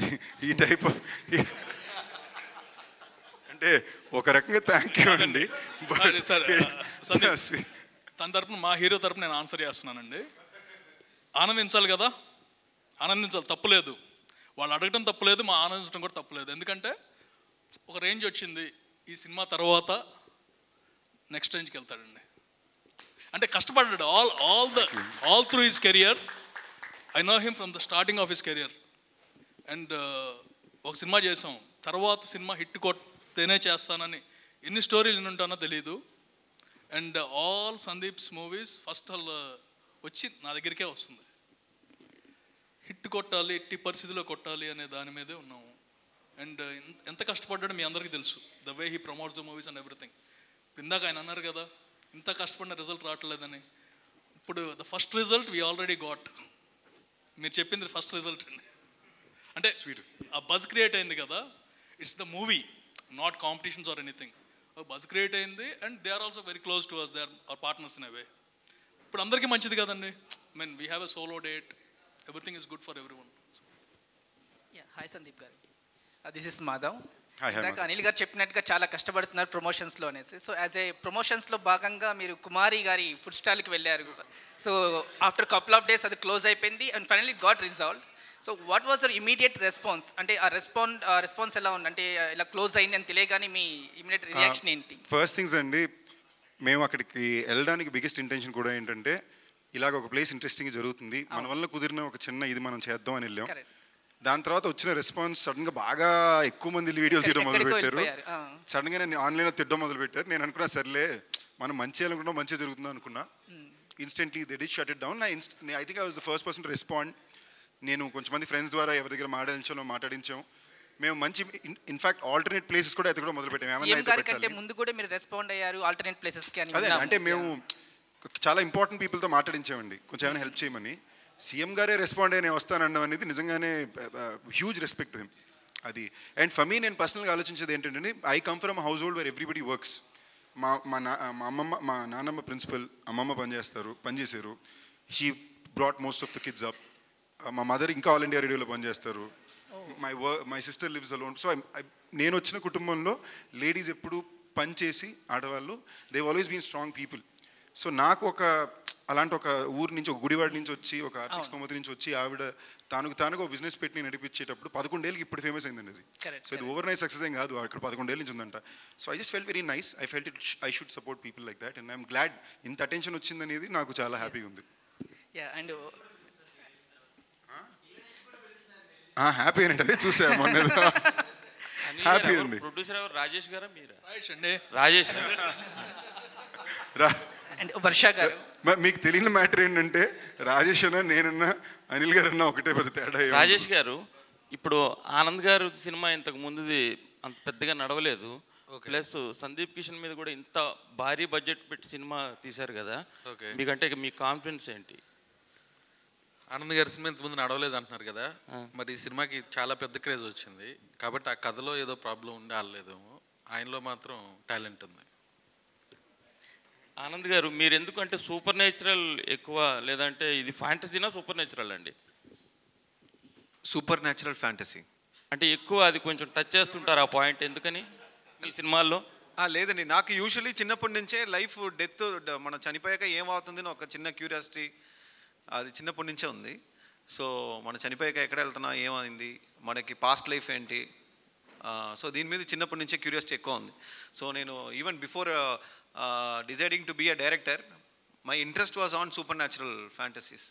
ఈ టైప్ ఆఫ్ అంటే ఒక రకంగా థ్యాంక్ యూ అండి. తన తరపున మా హీరో తరపున నేను ఆన్సర్ చేస్తున్నానండి. ఆనందించాలి కదా, ఆనందించాలి, తప్పులేదు. వాళ్ళు అడగడం తప్పులేదు, మా ఆనందించడం కూడా తప్పులేదు. ఎందుకంటే ఒక రేంజ్ వచ్చింది. ఈ సినిమా తర్వాత నెక్స్ట్ రేంజ్కి వెళ్తాడండి. అంటే కష్టపడ్డాడు all through his career. I know him from the starting of his career. And ఒక సినిమా చేసాం, తర్వాత సినిమా హిట్ కొట్టేనే చేస్తానని ఎన్ని స్టోరీలు వినుంటానో తెలీదు. And all Sandeep's movies first వచ్చి నా దగ్గరికే వస్తుంది. హిట్ కొట్టాలి, ఎట్టి పరిస్థితిలో కొట్టాలి అనే దాని మీదే ఉన్నాము. అండ్ ఎంత కష్టపడ్డాడో మీ అందరికీ తెలుసు, the way he promotes the movies and everything. ఇందాక ఆయన అన్నారు కదా ఇంత కష్టపడిన రిజల్ట్ రావట్లేదని. ఇప్పుడు the first result we already got. మీరు చెప్పింది ఫస్ట్ రిజల్ట్ అండి. అంటే ఆ బజ్ క్రియేట్ అయింది కదా, it's the movie, not competitions or anything. Buzz create అయింది and they are also very close to us, they are our partners in a way. ఇప్పుడు అందరికీ మంచిది కదండి. I mean we have a solo date, everything is good for everyone. Hi Sandeep garu, this is Madhav. Hi, ఇందాక అనిల్ గారు చెప్పినట్టుగా చాలా కష్టపడుతున్నారు ప్రమోషన్స్లో అనేసి. సో యాజ్ ఏ ప్రమోషన్స్లో భాగంగా మీరు కుమారి గారి ఫుడ్ స్టాల్కి వెళ్ళారు. So after couple of days అది క్లోజ్ అయిపోయింది and finally got resolve. So what was your immediate response? అంటే ఆ రెస్పాన్స్ ఎలా ఉంది? అంటే ఇలా క్లోజ్ అయింది అని తెలియగానే మీ ఇమీడియట్ రియాక్షన్ ఏంటి? ఫస్ట్ థింగ్స్ అండి, మేము అక్కడికి వెళ్ళడానికి బిగ్గెస్ట్ ఇంటెన్షన్ కూడా ఏంటంటే ఇలాగ ఒక ప్లేస్ ఇంట్రెస్టింగ్ జరుగుతుంది, మన వల్ల కుదిరిన ఒక చిన్న ఇది మనం చేద్దాం అని వెళ్ళాం. Correct. దాని తర్వాత వచ్చిన రెస్పాన్స్ సడన్గా బాగా ఎక్కువ మంది వీడియోలు తీయడం మొదలు పెట్టారు. సడన్గా నేను ఆన్లైన్లో తిట్టడం మొదలు పెట్టారు. నేను అనుకున్నా సర్లే మనం మంచి చేయాలనుకున్నా మంచిగా జరుగుతుందా అనుకున్నా. Instantly they did shut it down. I think I was the first person to respond. నేను కొంచెం మంది ఫ్రెండ్స్ ద్వారా ఎవరి దగ్గర మాట్లాడించాం. మేము మంచి ఇన్ఫాక్ట్ ఆల్టర్నేట్ ప్లేసెస్ కూడా ఎతకడం మొదలు పెట్టాము. ఏమన్నా ముందు కూడా మీరు రెస్పాండ్ అయ్యారు ఆల్టర్నేట్ ప్లేసెస్కి అని. అదే అంటే మేము చాలా ఇంపార్టెంట్ పీపుల్తో మాట్లాడించామండి, కొంచెం ఏమైనా హెల్ప్ చేయమని. సీఎం గారే రెస్పాండ్ అయ్యి నేను వస్తానడం అనేది నిజంగానే హ్యూజ్ రెస్పెక్ట్ హిమ్ అది. అండ్ ఫర్ మీ నేను పర్సనల్గా ఆలోచించేది ఏంటంటే, I come from household where everybody works. మా నాన్నమ్మ ప్రిన్సిపల్, అమ్మమ్మ పనిచేశారు. She brought most of the kids up. మా మదర్ ఇంకా ఆల్ ఇండియా రేడియోలో పనిచేస్తారు. My sister lives alone. So నేను వచ్చిన కుటుంబంలో లేడీస్ ఎప్పుడు పనిచేసి ఆడవాళ్ళు, they always been strong people. So నాకు అలాంటి ఒక ఊరు నుంచి, ఒక గుడివాడ నుంచి వచ్చి, ఒక ఆర్థిక స్తోమత నుంచి వచ్చి ఆవిడ తానుగా ఒక బిజినెస్ పెట్టి నడిపించేటప్పుడు 11 ఏళ్ళకి ఇప్పుడు ఫేమస్ అయిందండి అది. సో ఇది ఓవర్ నైట్ సక్సెస్ ఏం కాదు, అక్కడ 11 ఏళ్ళ నుంచి ఉందంట. So I just felt very nice. I felt it I should support people like that. And I'm glad ఇంత అటెన్షన్ వచ్చిందనేది నాకు చాలా హ్యాపీగా ఉంది. హ్యాపీ అండి, అదే చూసాము హ్యాపీ అండి. ప్రొడ్యూసర్ ఎవరు, రాజేష్ గారా మీరా? రాజేష్ అండి. రాజేష్ వర్ష గారు. మీకు తెలియని మ్యాటర్ ఏంటంటే, రాజేష్ అన్న, నేనన్నా, అనిల్ గారు అన్న ఒకటే పెద్ద తేడా. రాజేష్ గారు, ఇప్పుడు ఆనంద్ గారు సినిమా ఇంతకు ముందుది అంత పెద్దగా నడవలేదు. ప్లస్ సందీప్ కిషన్ మీద కూడా ఇంత భారీ బడ్జెట్ పెట్టి సినిమా తీశారు కదా, మీకంటే మీ కాన్ఫిడెన్స్ ఏంటి? ఆనంద్ గారి సినిమా ఇంతకుముందు నడవలేదు అంటున్నారు కదా, మరి ఈ సినిమాకి చాలా పెద్ద క్రేజ్ వచ్చింది కాబట్టి ఆ కథలో ఏదో ప్రాబ్లం ఉండి ఆడలేదేమో, ఆయనలో మాత్రం టాలెంట్ ఉంది. ఆనంద్ గారు, మీరు ఎందుకంటే సూపర్ నేచురల్ ఎక్కువ, లేదంటే ఇది ఫ్యాంటసీనా సూపర్ నేచురల్ అండి? సూపర్ న్యాచురల్ ఫ్యాంటసీ అంటే ఎక్కువ అది కొంచెం టచ్ చేస్తుంటారు ఆ పాయింట్, ఎందుకని ఈ సినిమాల్లో? లేదండి, నాకు యూజువల్లీ చిన్నప్పటి నుంచే లైఫ్ డెత్ మనం చనిపోయాక ఏమవుతుంది అని ఒక చిన్న క్యూరియాసిటీ అది చిన్నప్పటి నుంచే ఉంది. సో మనం చనిపోయాక ఎక్కడ వెళ్తున్నా, ఏమైంది, మనకి పాస్ట్ లైఫ్ ఏంటి, సో దీని మీద చిన్నప్పటి నుంచే క్యూరియాసిటీ ఎక్కువ ఉంది. సో నేను even before deciding to be a director, my interest was on supernatural fantasies.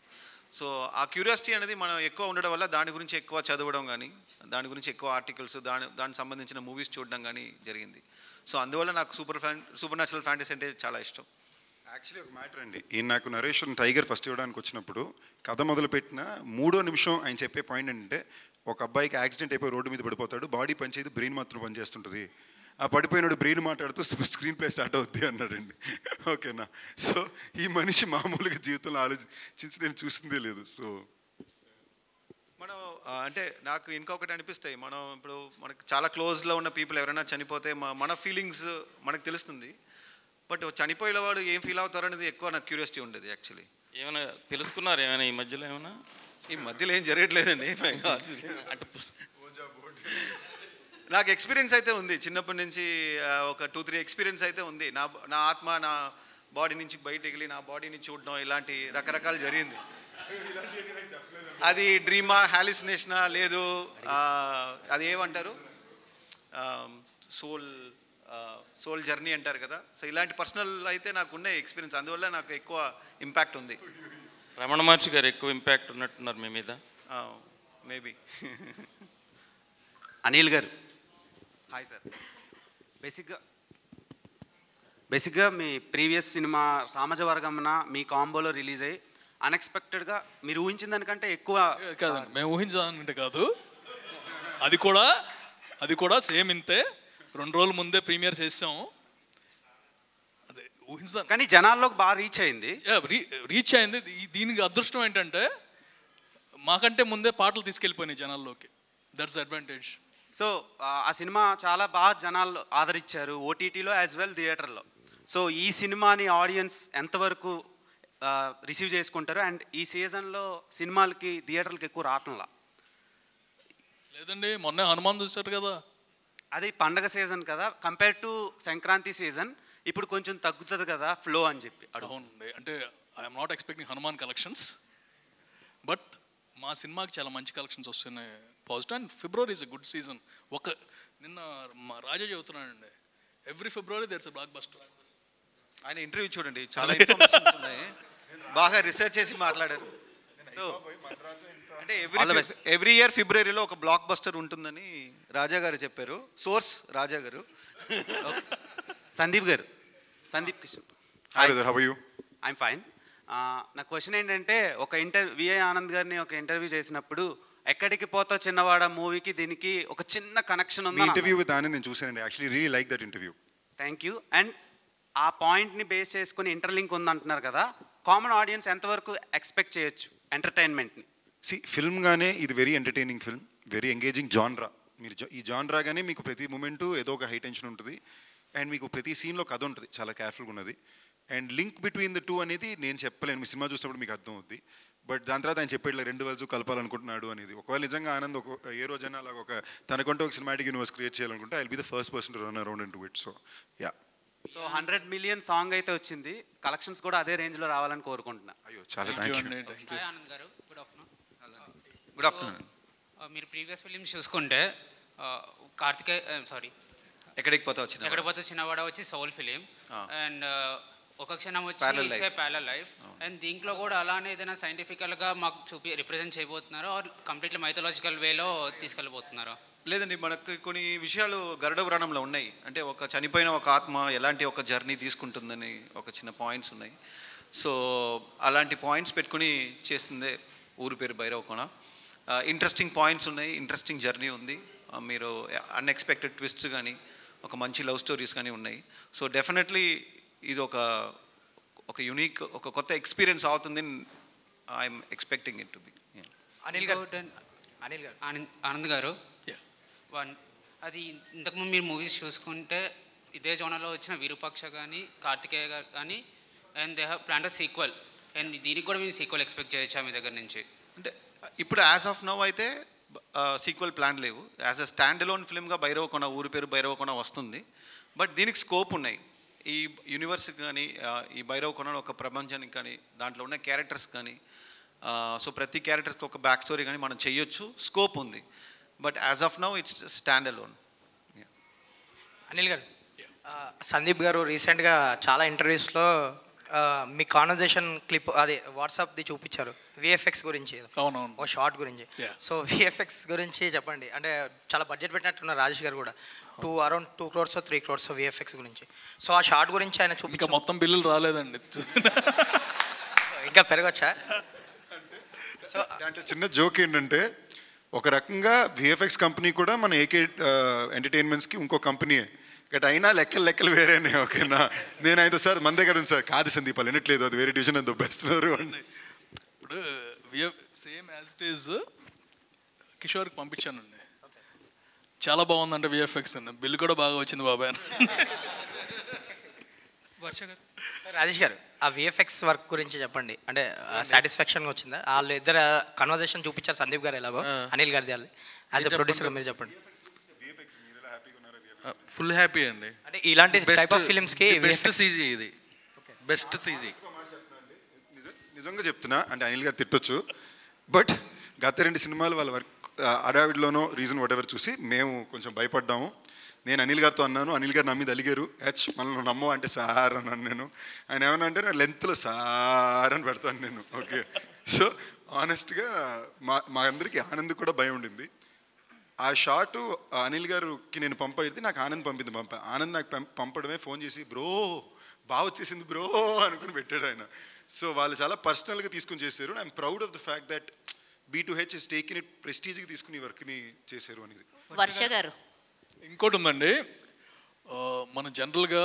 So ఆ క్యూరియాసిటీ అనేది మనం ఎక్కువ ఉండడం వల్ల దాని గురించి ఎక్కువ చదవడం కానీ, దాని గురించి ఎక్కువ ఆర్టికల్స్, దానికి సంబంధించిన మూవీస్ చూడడం కానీ జరిగింది. సో అందువల్ల నాకు సూపర్ న్యాచురల్ ఫ్యాంటసీ అంటే చాలా ఇష్టం. యాక్చువల్లీ ఒక మ్యాటర్ అండి, ఈయన నాకు నరేషన్ టైగర్ ఫస్ట్ ఇవ్వడానికి వచ్చినప్పుడు కథ మొదలుపెట్టిన 3వ నిమిషం ఆయన చెప్పే పాయింట్ ఏంటంటే, ఒక అబ్బాయికి యాక్సిడెంట్ అయిపోయి రోడ్డు మీద పడిపోతాడు, బాడీ పనిచేయదు, బ్రెయిన్ మాత్రం పనిచేస్తుంటుంది. ఆ పడిపోయినాడు బ్రెయిన్ మాట్లాడుతూ స్క్రీన్ ప్లే స్టార్ట్ అవుద్ది అన్నాడండి. ఓకేనా? సో ఈ మనిషి మామూలుగా జీవితంలో ఆలోచించి నేను చూసిందే లేదు. సో మనం అంటే నాకు ఇంకొకటి అనిపిస్తాయి, మనం ఇప్పుడు మనకు చాలా క్లోజ్లో ఉన్న పీపుల్ ఎవరైనా చనిపోతే మన ఫీలింగ్స్ మనకు తెలుస్తుంది. బట్ చనిపోయిన వాడు ఏం ఫీల్ అవుతారు అనేది ఎక్కువ నాకు క్యూరియాసిటీ ఉండేది యాక్చువల్లీ. ఏమైనా తెలుసుకున్నారు ఏమైనా ఈ మధ్యలో? ఈ మధ్యలో ఏం జరగట్లేదండి. అంటే నాకు ఎక్స్పీరియన్స్ అయితే ఉంది చిన్నప్పటి నుంచి, ఒక 2-3 ఎక్స్పీరియన్స్ అయితే ఉంది. నా ఆత్మ నా బాడీ నుంచి బయటకు వెళ్ళి నా బాడీని చూడడం, ఇలాంటి రకరకాలు జరిగింది. అది డ్రీమా, హాలిసినేషనా, లేదు అది ఏమంటారు, సోల్ జర్నీ అంటారు కదా. సో ఇలాంటి పర్సనల్ అయితే నాకు ఉన్న ఎక్స్పీరియన్స్, అందువల్ల నాకు ఎక్కువ ఇంపాక్ట్ ఉంది. రమణ మహర్షి గారు ఎక్కువ ఇంపాక్ట్ ఉన్నట్టున్నారు మీ మీద. మేబీ. అనిల్ గారు, హాయ్ సార్. బేసిక్గా మీ ప్రీవియస్ సినిమా సామాజ వర్గంన మీ కాంబోలో రిలీజ్ అయ్యి అన్ఎక్స్పెక్టెడ్గా మీరు ఊహించిన దానికంటే ఎక్కువ కాదండి, మేము ఊహించాలంటే కాదు, అది కూడా సేమ్ ఇంతే. 2 రోజుల ముందే ప్రీమియర్ చేసాము, అదే ఊహించాను. కానీ జనాల్లోకి బాగా రీచ్ అయింది. దీనికి అదృష్టం ఏంటంటే మాకంటే ముందే పాటలు తీసుకెళ్ళిపోయినాయి జనాల్లోకి. That's advantage. సో ఆ సినిమా చాలా బాగా జనాలు ఆదరించారు, ఓటీటీలో యాజ్ వెల్ థియేటర్లో. సో ఈ సినిమాని ఆడియన్స్ ఎంతవరకు రిసీవ్ చేసుకుంటారు? అండ్ ఈ సీజన్లో సినిమాలకి థియేటర్లకి ఎక్కువ రావట్లా లేదండి, మొన్న హనుమాన్ చూశారు కదా, అది పండగ సీజన్ కదా, కంపేర్ టు సంక్రాంతి సీజన్ ఇప్పుడు కొంచెం తగ్గుతుంది కదా ఫ్లో అని చెప్పి. అవునండి, అంటే I'm not expecting Hanuman collections, but మా సినిమాకి చాలా మంచి కలెక్షన్స్ వస్తున్నాయి, positive. And February is a good season. నిన్న మా రాజా చెబుతున్నానండి, ఎవ్రీ ఫిబ్రవరి దేర్స్ ఎ బ్లాక్ బస్టర్. ఆయన ఇంటర్వ్యూ చూడండి, చాలా ఇన్ఫర్మేషన్స్ ఉన్నాయి. బాగా రీసెర్చ్ చేసి మాట్లాడారు. సో అంటే ఎవ్రీ ఇయర్ ఫిబ్రవరిలో ఒక బ్లాక్ బస్టర్ ఉంటుందని రాజా గారు చెప్పారు. Source Raja garu. Sandeep garu, Sandeep Kishan. I'm fine. నా క్వశ్చన్ ఏంటంటే, ఒక విఐ ఆనంద్ గారిని ఒక ఇంటర్వ్యూ చేసినప్పుడు ఎక్కడికి పోతావు చిన్నవాడ మూవీకి దీనికి ఒక చిన్న కనెక్షన్ ఉంది. ఇంటర్వ్యూ విత్ ఆనంద్ నేను చూసానండి. Actually really like that interview. Thank you. And ఆ పాయింట్ని బేస్ చేసుకుని ఇంటర్లింక్ ఉందంటున్నారు కదా, కామన్ ఆడియన్స్ ఎంతవరకు ఎక్స్పెక్ట్ చేయొచ్చు ఎంటర్టైన్మెంట్ని? ఫిల్మ్గానే ఇది very entertaining film, very engaging genre. మీరు ఈ జాన్రాగానే మీకు ప్రతి మూమెంటు ఏదో ఒక హై టెన్షన్ ఉంటుంది, అండ్ మీకు ప్రతి సీన్లో కథ ఉంటుంది, చాలా కేర్ఫుల్గా ఉన్నది. And link between the two అనేది నేను చెప్పలేను, మీ సినిమా చూసినప్పుడు మీకు అర్థం అవుద్ది. బట్ దాని తర్వాత ఆయన చెప్పేట్లా 2 వల్స్ కలపాలనుకుంటున్నాడు అనేది. ఒకవేళ నిజంగా ఆనంద్ ఏ రోజైనా అలాగ తనకంటూ ఒక సినిమాటిక్ యూనివర్స్ క్రియేట్ చేయాలనుకుంటే I will be the first person to run around in to it. So yeah. So 100 million song అయితే వచ్చింది, కలెక్షన్స్ కూడా అదే రేంజ్లో రావాలని కోరుకుంటున్నా. అయ్యో చాలా thank you. Anand garu, good afternoon. Good afternoon. మీరు ప్రీవియస్ ఫిలిమ్స్ చూసుకుంటే ఎక్కడికి పోతావు చిన్నవాడ వచ్చి సోల్ ఫిలిం, అండ్ ఒక క్షణం వచ్చి ప్యారలల్ లైఫ్, అండ్ దీంట్లో కూడా అలానే ఏదైనా సైంటిఫికల్గా మాకు రిప్రజెంట్ చేయబోతున్నారో ఆర్ కంప్లీట్లీ మైథలాజికల్ వేలో తీసుకెళ్ళబోతున్నారో? లేదండి, మనకు కొన్ని విషయాలు గరుడ పురాణంలో ఉన్నాయి. అంటే ఒక చనిపోయిన ఒక ఆత్మ ఎలాంటి ఒక జర్నీ తీసుకుంటుందని ఒక చిన్న పాయింట్స్ ఉన్నాయి. సో అలాంటి పాయింట్స్ పెట్టుకుని చేస్తుందే ఊరు పేరు భైరవకోన. ఇంట్రెస్టింగ్ పాయింట్స్ ఉన్నాయి, ఇంట్రెస్టింగ్ జర్నీ ఉంది. మీరు అన్ఎక్స్పెక్టెడ్ ట్విస్ట్స్ కానీ ఒక మంచి లవ్ స్టోరీస్ కానీ ఉన్నాయి. సో డెఫినెట్లీ ఇది ఒక యూనిక్, ఒక కొత్త ఎక్స్పీరియన్స్ అవుతుంది. I'm expecting it to be. Anand గారు, అది ఇంతకుముందు మీరు మూవీస్ చూసుకుంటే ఇదే జోనర్లో వచ్చిన విరూపాక్ష కానీ కార్తికేయ గారు కానీ, and they have plan sequel, and దీనికి కూడా మేము సీక్వెల్ ఎక్స్పెక్ట్ చేయొచ్చా మీ దగ్గర నుంచి? అంటే ఇప్పుడు యాజ్ ఆఫ్ నౌ అయితే సీక్వెల్ ప్లాన్ లేవు. యాజ్ అ స్టాండ్ అలోన్ ఫిల్మ్గా భైరవకోన, ఊరి పేరు భైరవకోన వస్తుంది. బట్ దీనికి స్కోప్ ఉన్నాయి. ఈ యూనివర్స్ కానీ ఈ భైరవకోన ఒక ప్రపంచానికి కానీ దాంట్లో ఉన్న క్యారెక్టర్స్ కానీ, సో ప్రతి క్యారెక్టర్స్కి ఒక బ్యాక్ స్టోరీ కానీ మనం చేయొచ్చు, స్కోప్ ఉంది. But as of now it's stand alone. Anil గారు, సందీప్ గారు రీసెంట్గా చాలా ఇంటర్వ్యూస్లో మీ కాన్వర్జేషన్ క్లిప్ అదే వాట్సాప్ది చూపించారు విఎఫ్ఎక్స్ గురించి, అవునవును, ఓ షార్ట్ గురించి. సో విఎఫ్ఎక్స్ గురించి చెప్పండి. అంటే చాలా బడ్జెట్ పెట్టినట్టున్నారు రాజేష్ గారు కూడా, అరౌండ్ 2 crores 3 crores విఎఫ్ఎక్స్ గురించి. సో ఆ షార్ట్ గురించి ఆయన ఇంకా మొత్తం బిల్లులు రాలేదండి, ఇంకా పెరగచ్చా? సో దాంట్లో చిన్న జోక్ ఏంటంటే, ఒక రకంగా విఎఫ్ఎక్స్ కంపెనీ కూడా మన ఏకే ఎంటర్టైన్మెంట్స్కి ఇంకో కంపెనీయే. బట్ అయినా లెక్కలు వేరేనే. ఓకేనా, నేనైతే సార్ మన దగ్గర ఉంది సార్, కాదు సందీప్ వాళ్ళు వినట్లేదు, అది వేరే డివిజన్ అని దొబ్బేస్తున్నారు అని. ఇప్పుడు సేమ్ యాజ్ ఇట్ ఈజ్ కిషోర్కి పంపించానండి, చాలా బాగుందంటే విఎఫ్ఎక్స్ అని, బిల్లు కూడా బాగా వచ్చింది బాబాయ్ అని. రాజేష్ గారు, ఆ విఎఫ్ఎక్స్ వర్క్ గురించి చెప్పండి. అంటే సాటిస్ఫాక్షన్గా వచ్చిందా? వాళ్ళు ఇద్దరు కన్వర్జేషన్ చూపించారు, సందీప్ గారు ఎలాగో, అనిల్ గారిది. వాళ్ళు యాజ్ ఎ ప్రొడ్యూసర్ మీరు చెప్పండి. ఫుల్ హ్యాపీ అండి. అంటే ఇలాంటి టైప్ ఆఫ్ ఫిల్మ్స్కి బెస్ట్ సీజీ, ఇది బెస్ట్ సీజీ. నిజంగా చెప్తున్నా, అంటే అనిల్ గారు తిట్టొచ్చు, బట్ గత 2 సినిమాలు వాళ్ళ వర్క్ అడావిడ్లోనో రీజన్ వాట్ ఎవర్ చూసి మేము కొంచెం భయపడ్డాము. నేను అనిల్ గారితో అన్నాను, అనిల్ గారు నా మీద అలిగారు, మనల్ని నమ్మవు అంటే సార్ అన్నాను నేను. ఆయన ఏమన్నా అంటే నా లెంత్లో సార్ అని పెడతాను నేను. ఓకే, సో ఆనెస్ట్గా మా అందరికీ ఆనంద్ కూడా భయం ఉండింది. ఆ షార్టు అనిల్ గారికి నేను పంపడితే నాకు ఆనంద్ ఆనంద్ నాకు పంపడమే ఫోన్ చేసి, బ్రో బాగా వచ్చేసింది బ్రో అనుకుని పెట్టాడు ఆయన. సో వాళ్ళు చాలా పర్సనల్గా తీసుకుని చేశారు. I'm proud of the fact that B2H is taken it ప్రెస్టీజ్కి తీసుకుని వర్క్ని చేశారు అనేది. వర్ష గారు, ఇంకోటి ఉందండి, మన జనరల్గా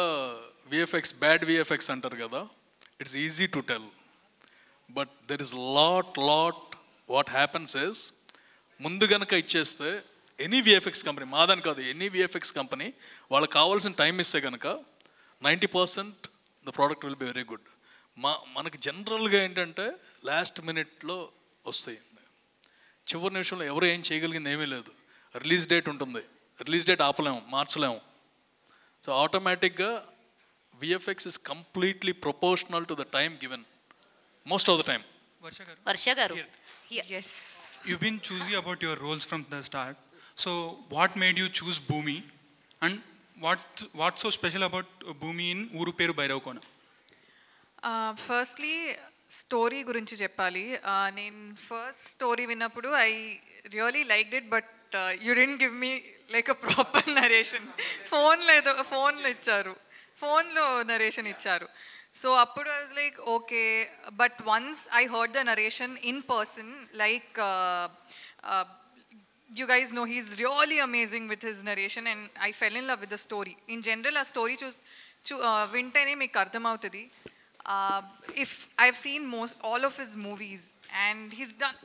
విఎఫ్ఎక్స్ బ్యాడ్ విఎఫ్ఎక్స్ అంటారు కదా, it's easy to tell, but there is lot what happens is, ముందు గనక ఇచ్చేస్తే ఎనీ విఎఫ్ఎక్స్ కంపెనీ, మాదని కాదు, ఎనీ విఎఫ్ఎక్స్ కంపెనీ వాళ్ళకి కావాల్సిన టైం ఇస్తే కనుక 90% the product will be very good. మనకి జనరల్గా ఏంటంటే లాస్ట్ మినిట్లో వస్తాయి, చివరి నిమిషంలో ఎవరు ఏం చేయగలిగింది ఏమీ లేదు. రిలీజ్ డేట్ ఉంటుంది, రిలీజ్ డేట్ ఆపలేము, మార్చలేము. సో ఆటోమేటిక్గా VFX is completely proportional to the time given most of the time. Varsha garu, yes, you've been choosy about your roles from the start. So what made you choose Bhumi, and what's so special about Bhumi in Uru Peru Bairavakona? Firstly, story గురించి చెప్పాలి. నేను first story విన్నప్పుడు I really liked it, but you didn't give me like a proper narration. ఫోన్లో ఇచ్చారు, ఫోన్లో narration ఇచ్చారు. So అప్పుడు I was like okay, but once I heard the narration in person, like you guys know he's really amazing with his narration, and I fell in love with the story. In general, a story vintene meeku ardham avutadi. If I've seen all of his movies, and he's done,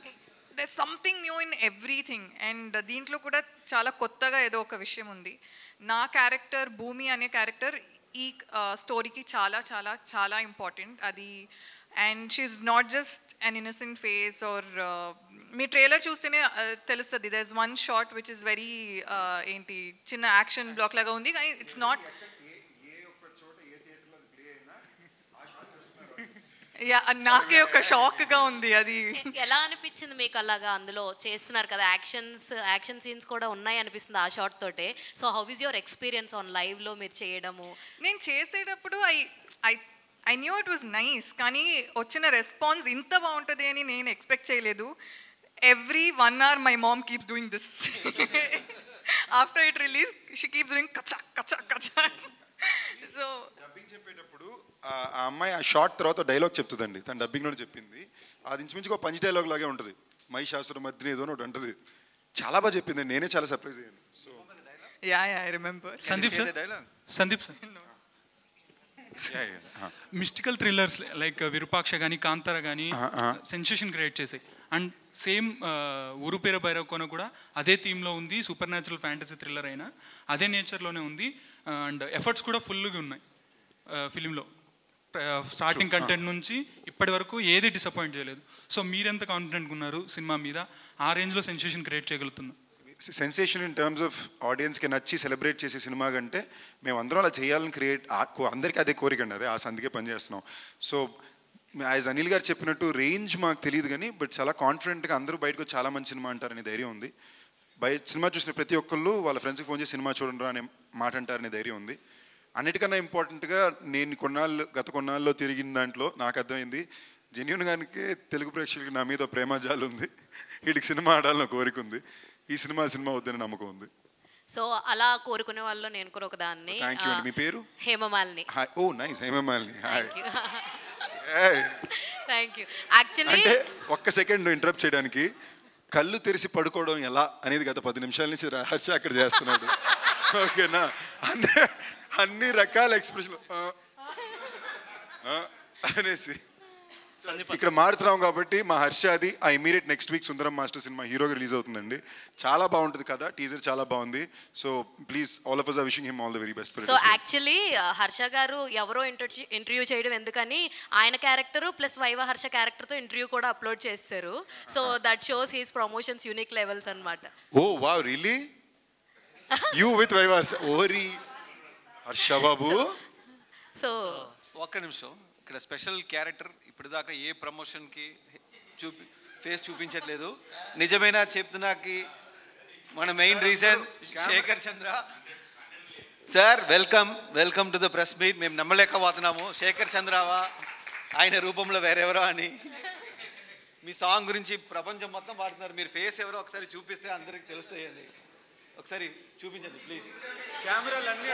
there's something new in everything, and deentlo kuda chaala kottaga edo oka vishayam undi. Na character Bhumi ane character ee story ki chaala chaala chaala important adi. And she's not just an innocent face, or మీ trailer చూస్తేనే తెలుస్తుంది. There is one shot which is very ఏంటి చిన్న action block లాగా ఉంది, కానీ it's not. నాకే ఒక షాక్గా ఉంది అది. ఎలా అనిపించింది మీకు అలాగా అందులో చేస్తున్నారు కదా, యాక్షన్ సీన్స్ కూడా ఉన్నాయి అనిపిస్తుంది ఆ షాట్ తోటే. So how is your experience on లైవ్లో మీరు చేయడము? నేను చేసేటప్పుడు I knew it was nice, కానీ వచ్చిన రెస్పాన్స్ ఇంత బాగుంటుంది అని నేను ఎక్స్పెక్ట్ చేయలేదు. Every 1 hour my mom keeps doing this. After it released, she keeps doing kacha kacha kacha. So dubbing చెప్పేటప్పుడు ఆ అమ్మాయి ఆ షార్ట్ తర్వాత డైలాగ్ చెప్తుందండి, తను డబ్బింగ్లో చెప్పింది. అది ఇంచుమించుగా ఒక పంచ్ డైలాగ్ లాగే ఉంటుంది. మహిషాసుర మధ్యన ఏదో ఒకటి ఉంటుంది. చాలా బాగా చెప్పింది, నేనే చాలా సర్ప్రైజ్ అయ్యాను. So I remember. Sandeep sir mystical thrillers like Virupaksha కానీ కాంతార కానీ సెన్సేషన్ క్రియేట్ చేసాయి. అండ్ సేమ్ ఊరుపేర భైరవకోన కూడా అదే థీమ్లో ఉంది. సూపర్ న్యాచురల్ ఫ్యాంటసీ థ్రిల్లర్ అయినా అదే నేచర్లోనే ఉంది. అండ్ ఎఫర్ట్స్ కూడా ఫుల్గా ఉన్నాయి ఫిలింలో. స్టార్టింగ్ కంటెంట్ నుంచి ఇప్పటి వరకు ఏది డిసప్పాయింట్ చేయలేదు. సో మీరెంత కాన్ఫిడెంట్గా ఉన్నారు సినిమా మీద? ఆ రేంజ్లో సెన్సేషన్ క్రియేట్ చేయగలుగుతున్నాం. సెన్సేషన్ ఇన్ టర్మ్స్ ఆఫ్ ఆడియన్స్కి నచ్చి సెలబ్రేట్ చేసే సినిమా కంటే మేము అందరం అలా చేయాలని అందరికీ అదే కోరిక అండి, అదే ఆ సందికే పనిచేస్తున్నాం. సో యాజ్ అనిల్ గారు చెప్పినట్టు రేంజ్ మాకు తెలియదు కానీ బట్ చాలా కాన్ఫిడెంట్గా అందరూ బయటకు చాలా మంచి సినిమా అంటారనే ధైర్యం ఉంది. బయట సినిమా చూసిన ప్రతి ఒక్కళ్ళు వాళ్ళ ఫ్రెండ్స్కి ఫోన్ చేసి సినిమా చూడండి అనే మాట అంటారనే ధైర్యం ఉంది. అన్నిటికన్నా ఇంపార్టెంట్గా నేను గత కొన్నాళ్ళలో తిరిగిన దాంట్లో నాకు అర్థమైంది, జెన్యూన్గానికే తెలుగు ప్రేక్షకులకి నా మీద ప్రేమజాలు ఉంది. వీటికి సినిమా ఆడాలని కోరిక ఉంది. ఈ సినిమా వద్దని నమ్మకం ఉంది. సో అలా కోరుకునే వాళ్ళు నేను కూడా ఒకదాన్ని. థ్యాంక్ యూ అండి. మీ పేరు? Hemamalini. Oh nice, Hemamalini. Thank you. Actually అంటే ఒక్క సెకండ్ ఇంటరప్ట్ చేయడానికి, కళ్ళు తెరిచి పడుకోవడం ఎలా అనేది గత 10 నిమిషాల నుంచి హర్ష అక్కడ చేస్తున్నాడు. ఓకేనా? అన్ని రకాల ఎక్స్ప్రెషన్ అనేసి ఇక్కడ మారుతున్నాం కాబట్టి మా హర్షాది ఆ immediate next week Sundaram master cinema హీరోగా రిలీజ్ అవుతుందండి. చాలా బాగుంటుంది కదా, టీజర్ చాలా బాగుంది. So please all of us are wishing him all the very best. So actually Harsha garu ఎవరో ఇంటర్వ్యూ చేయడం ఎందుకని ఆయన క్యారెక్టర్ ప్లస్ వైవ హర్ష క్యారెక్టర్తో ఇంటర్వ్యూ కూడా అప్లోడ్ చేస్తారు. So that shows his promotions unique levels అన్నమాట. Oh wow, really? You with Viva Harsha? ఓరి హర్ష బాబు. So ఒక్క నిమిషం, ఇక్కడ స్పెషల్ క్యారెక్టర్ ఇప్పటిదాకా ఏ ప్రమోషన్కి ఫేస్ చూపించట్లేదు. నిజమైన చెప్తున్నాకి మన main reason Shekhar Chandra sir. Welcome to the press meet. మేము నమ్మలేకపోతున్నాము శేఖర్ చంద్రవా ఆయన రూపంలో వేరెవరో అని. మీ సాంగ్ గురించి ప్రపంచం మొత్తం పాడుతున్నారు, మీరు ఫేస్ ఎవరో ఒకసారి చూపిస్తే అందరికి తెలుస్తాయండి. ఒకసారి చూపించండి ప్లీజ్. కెమెరాలు అన్నీ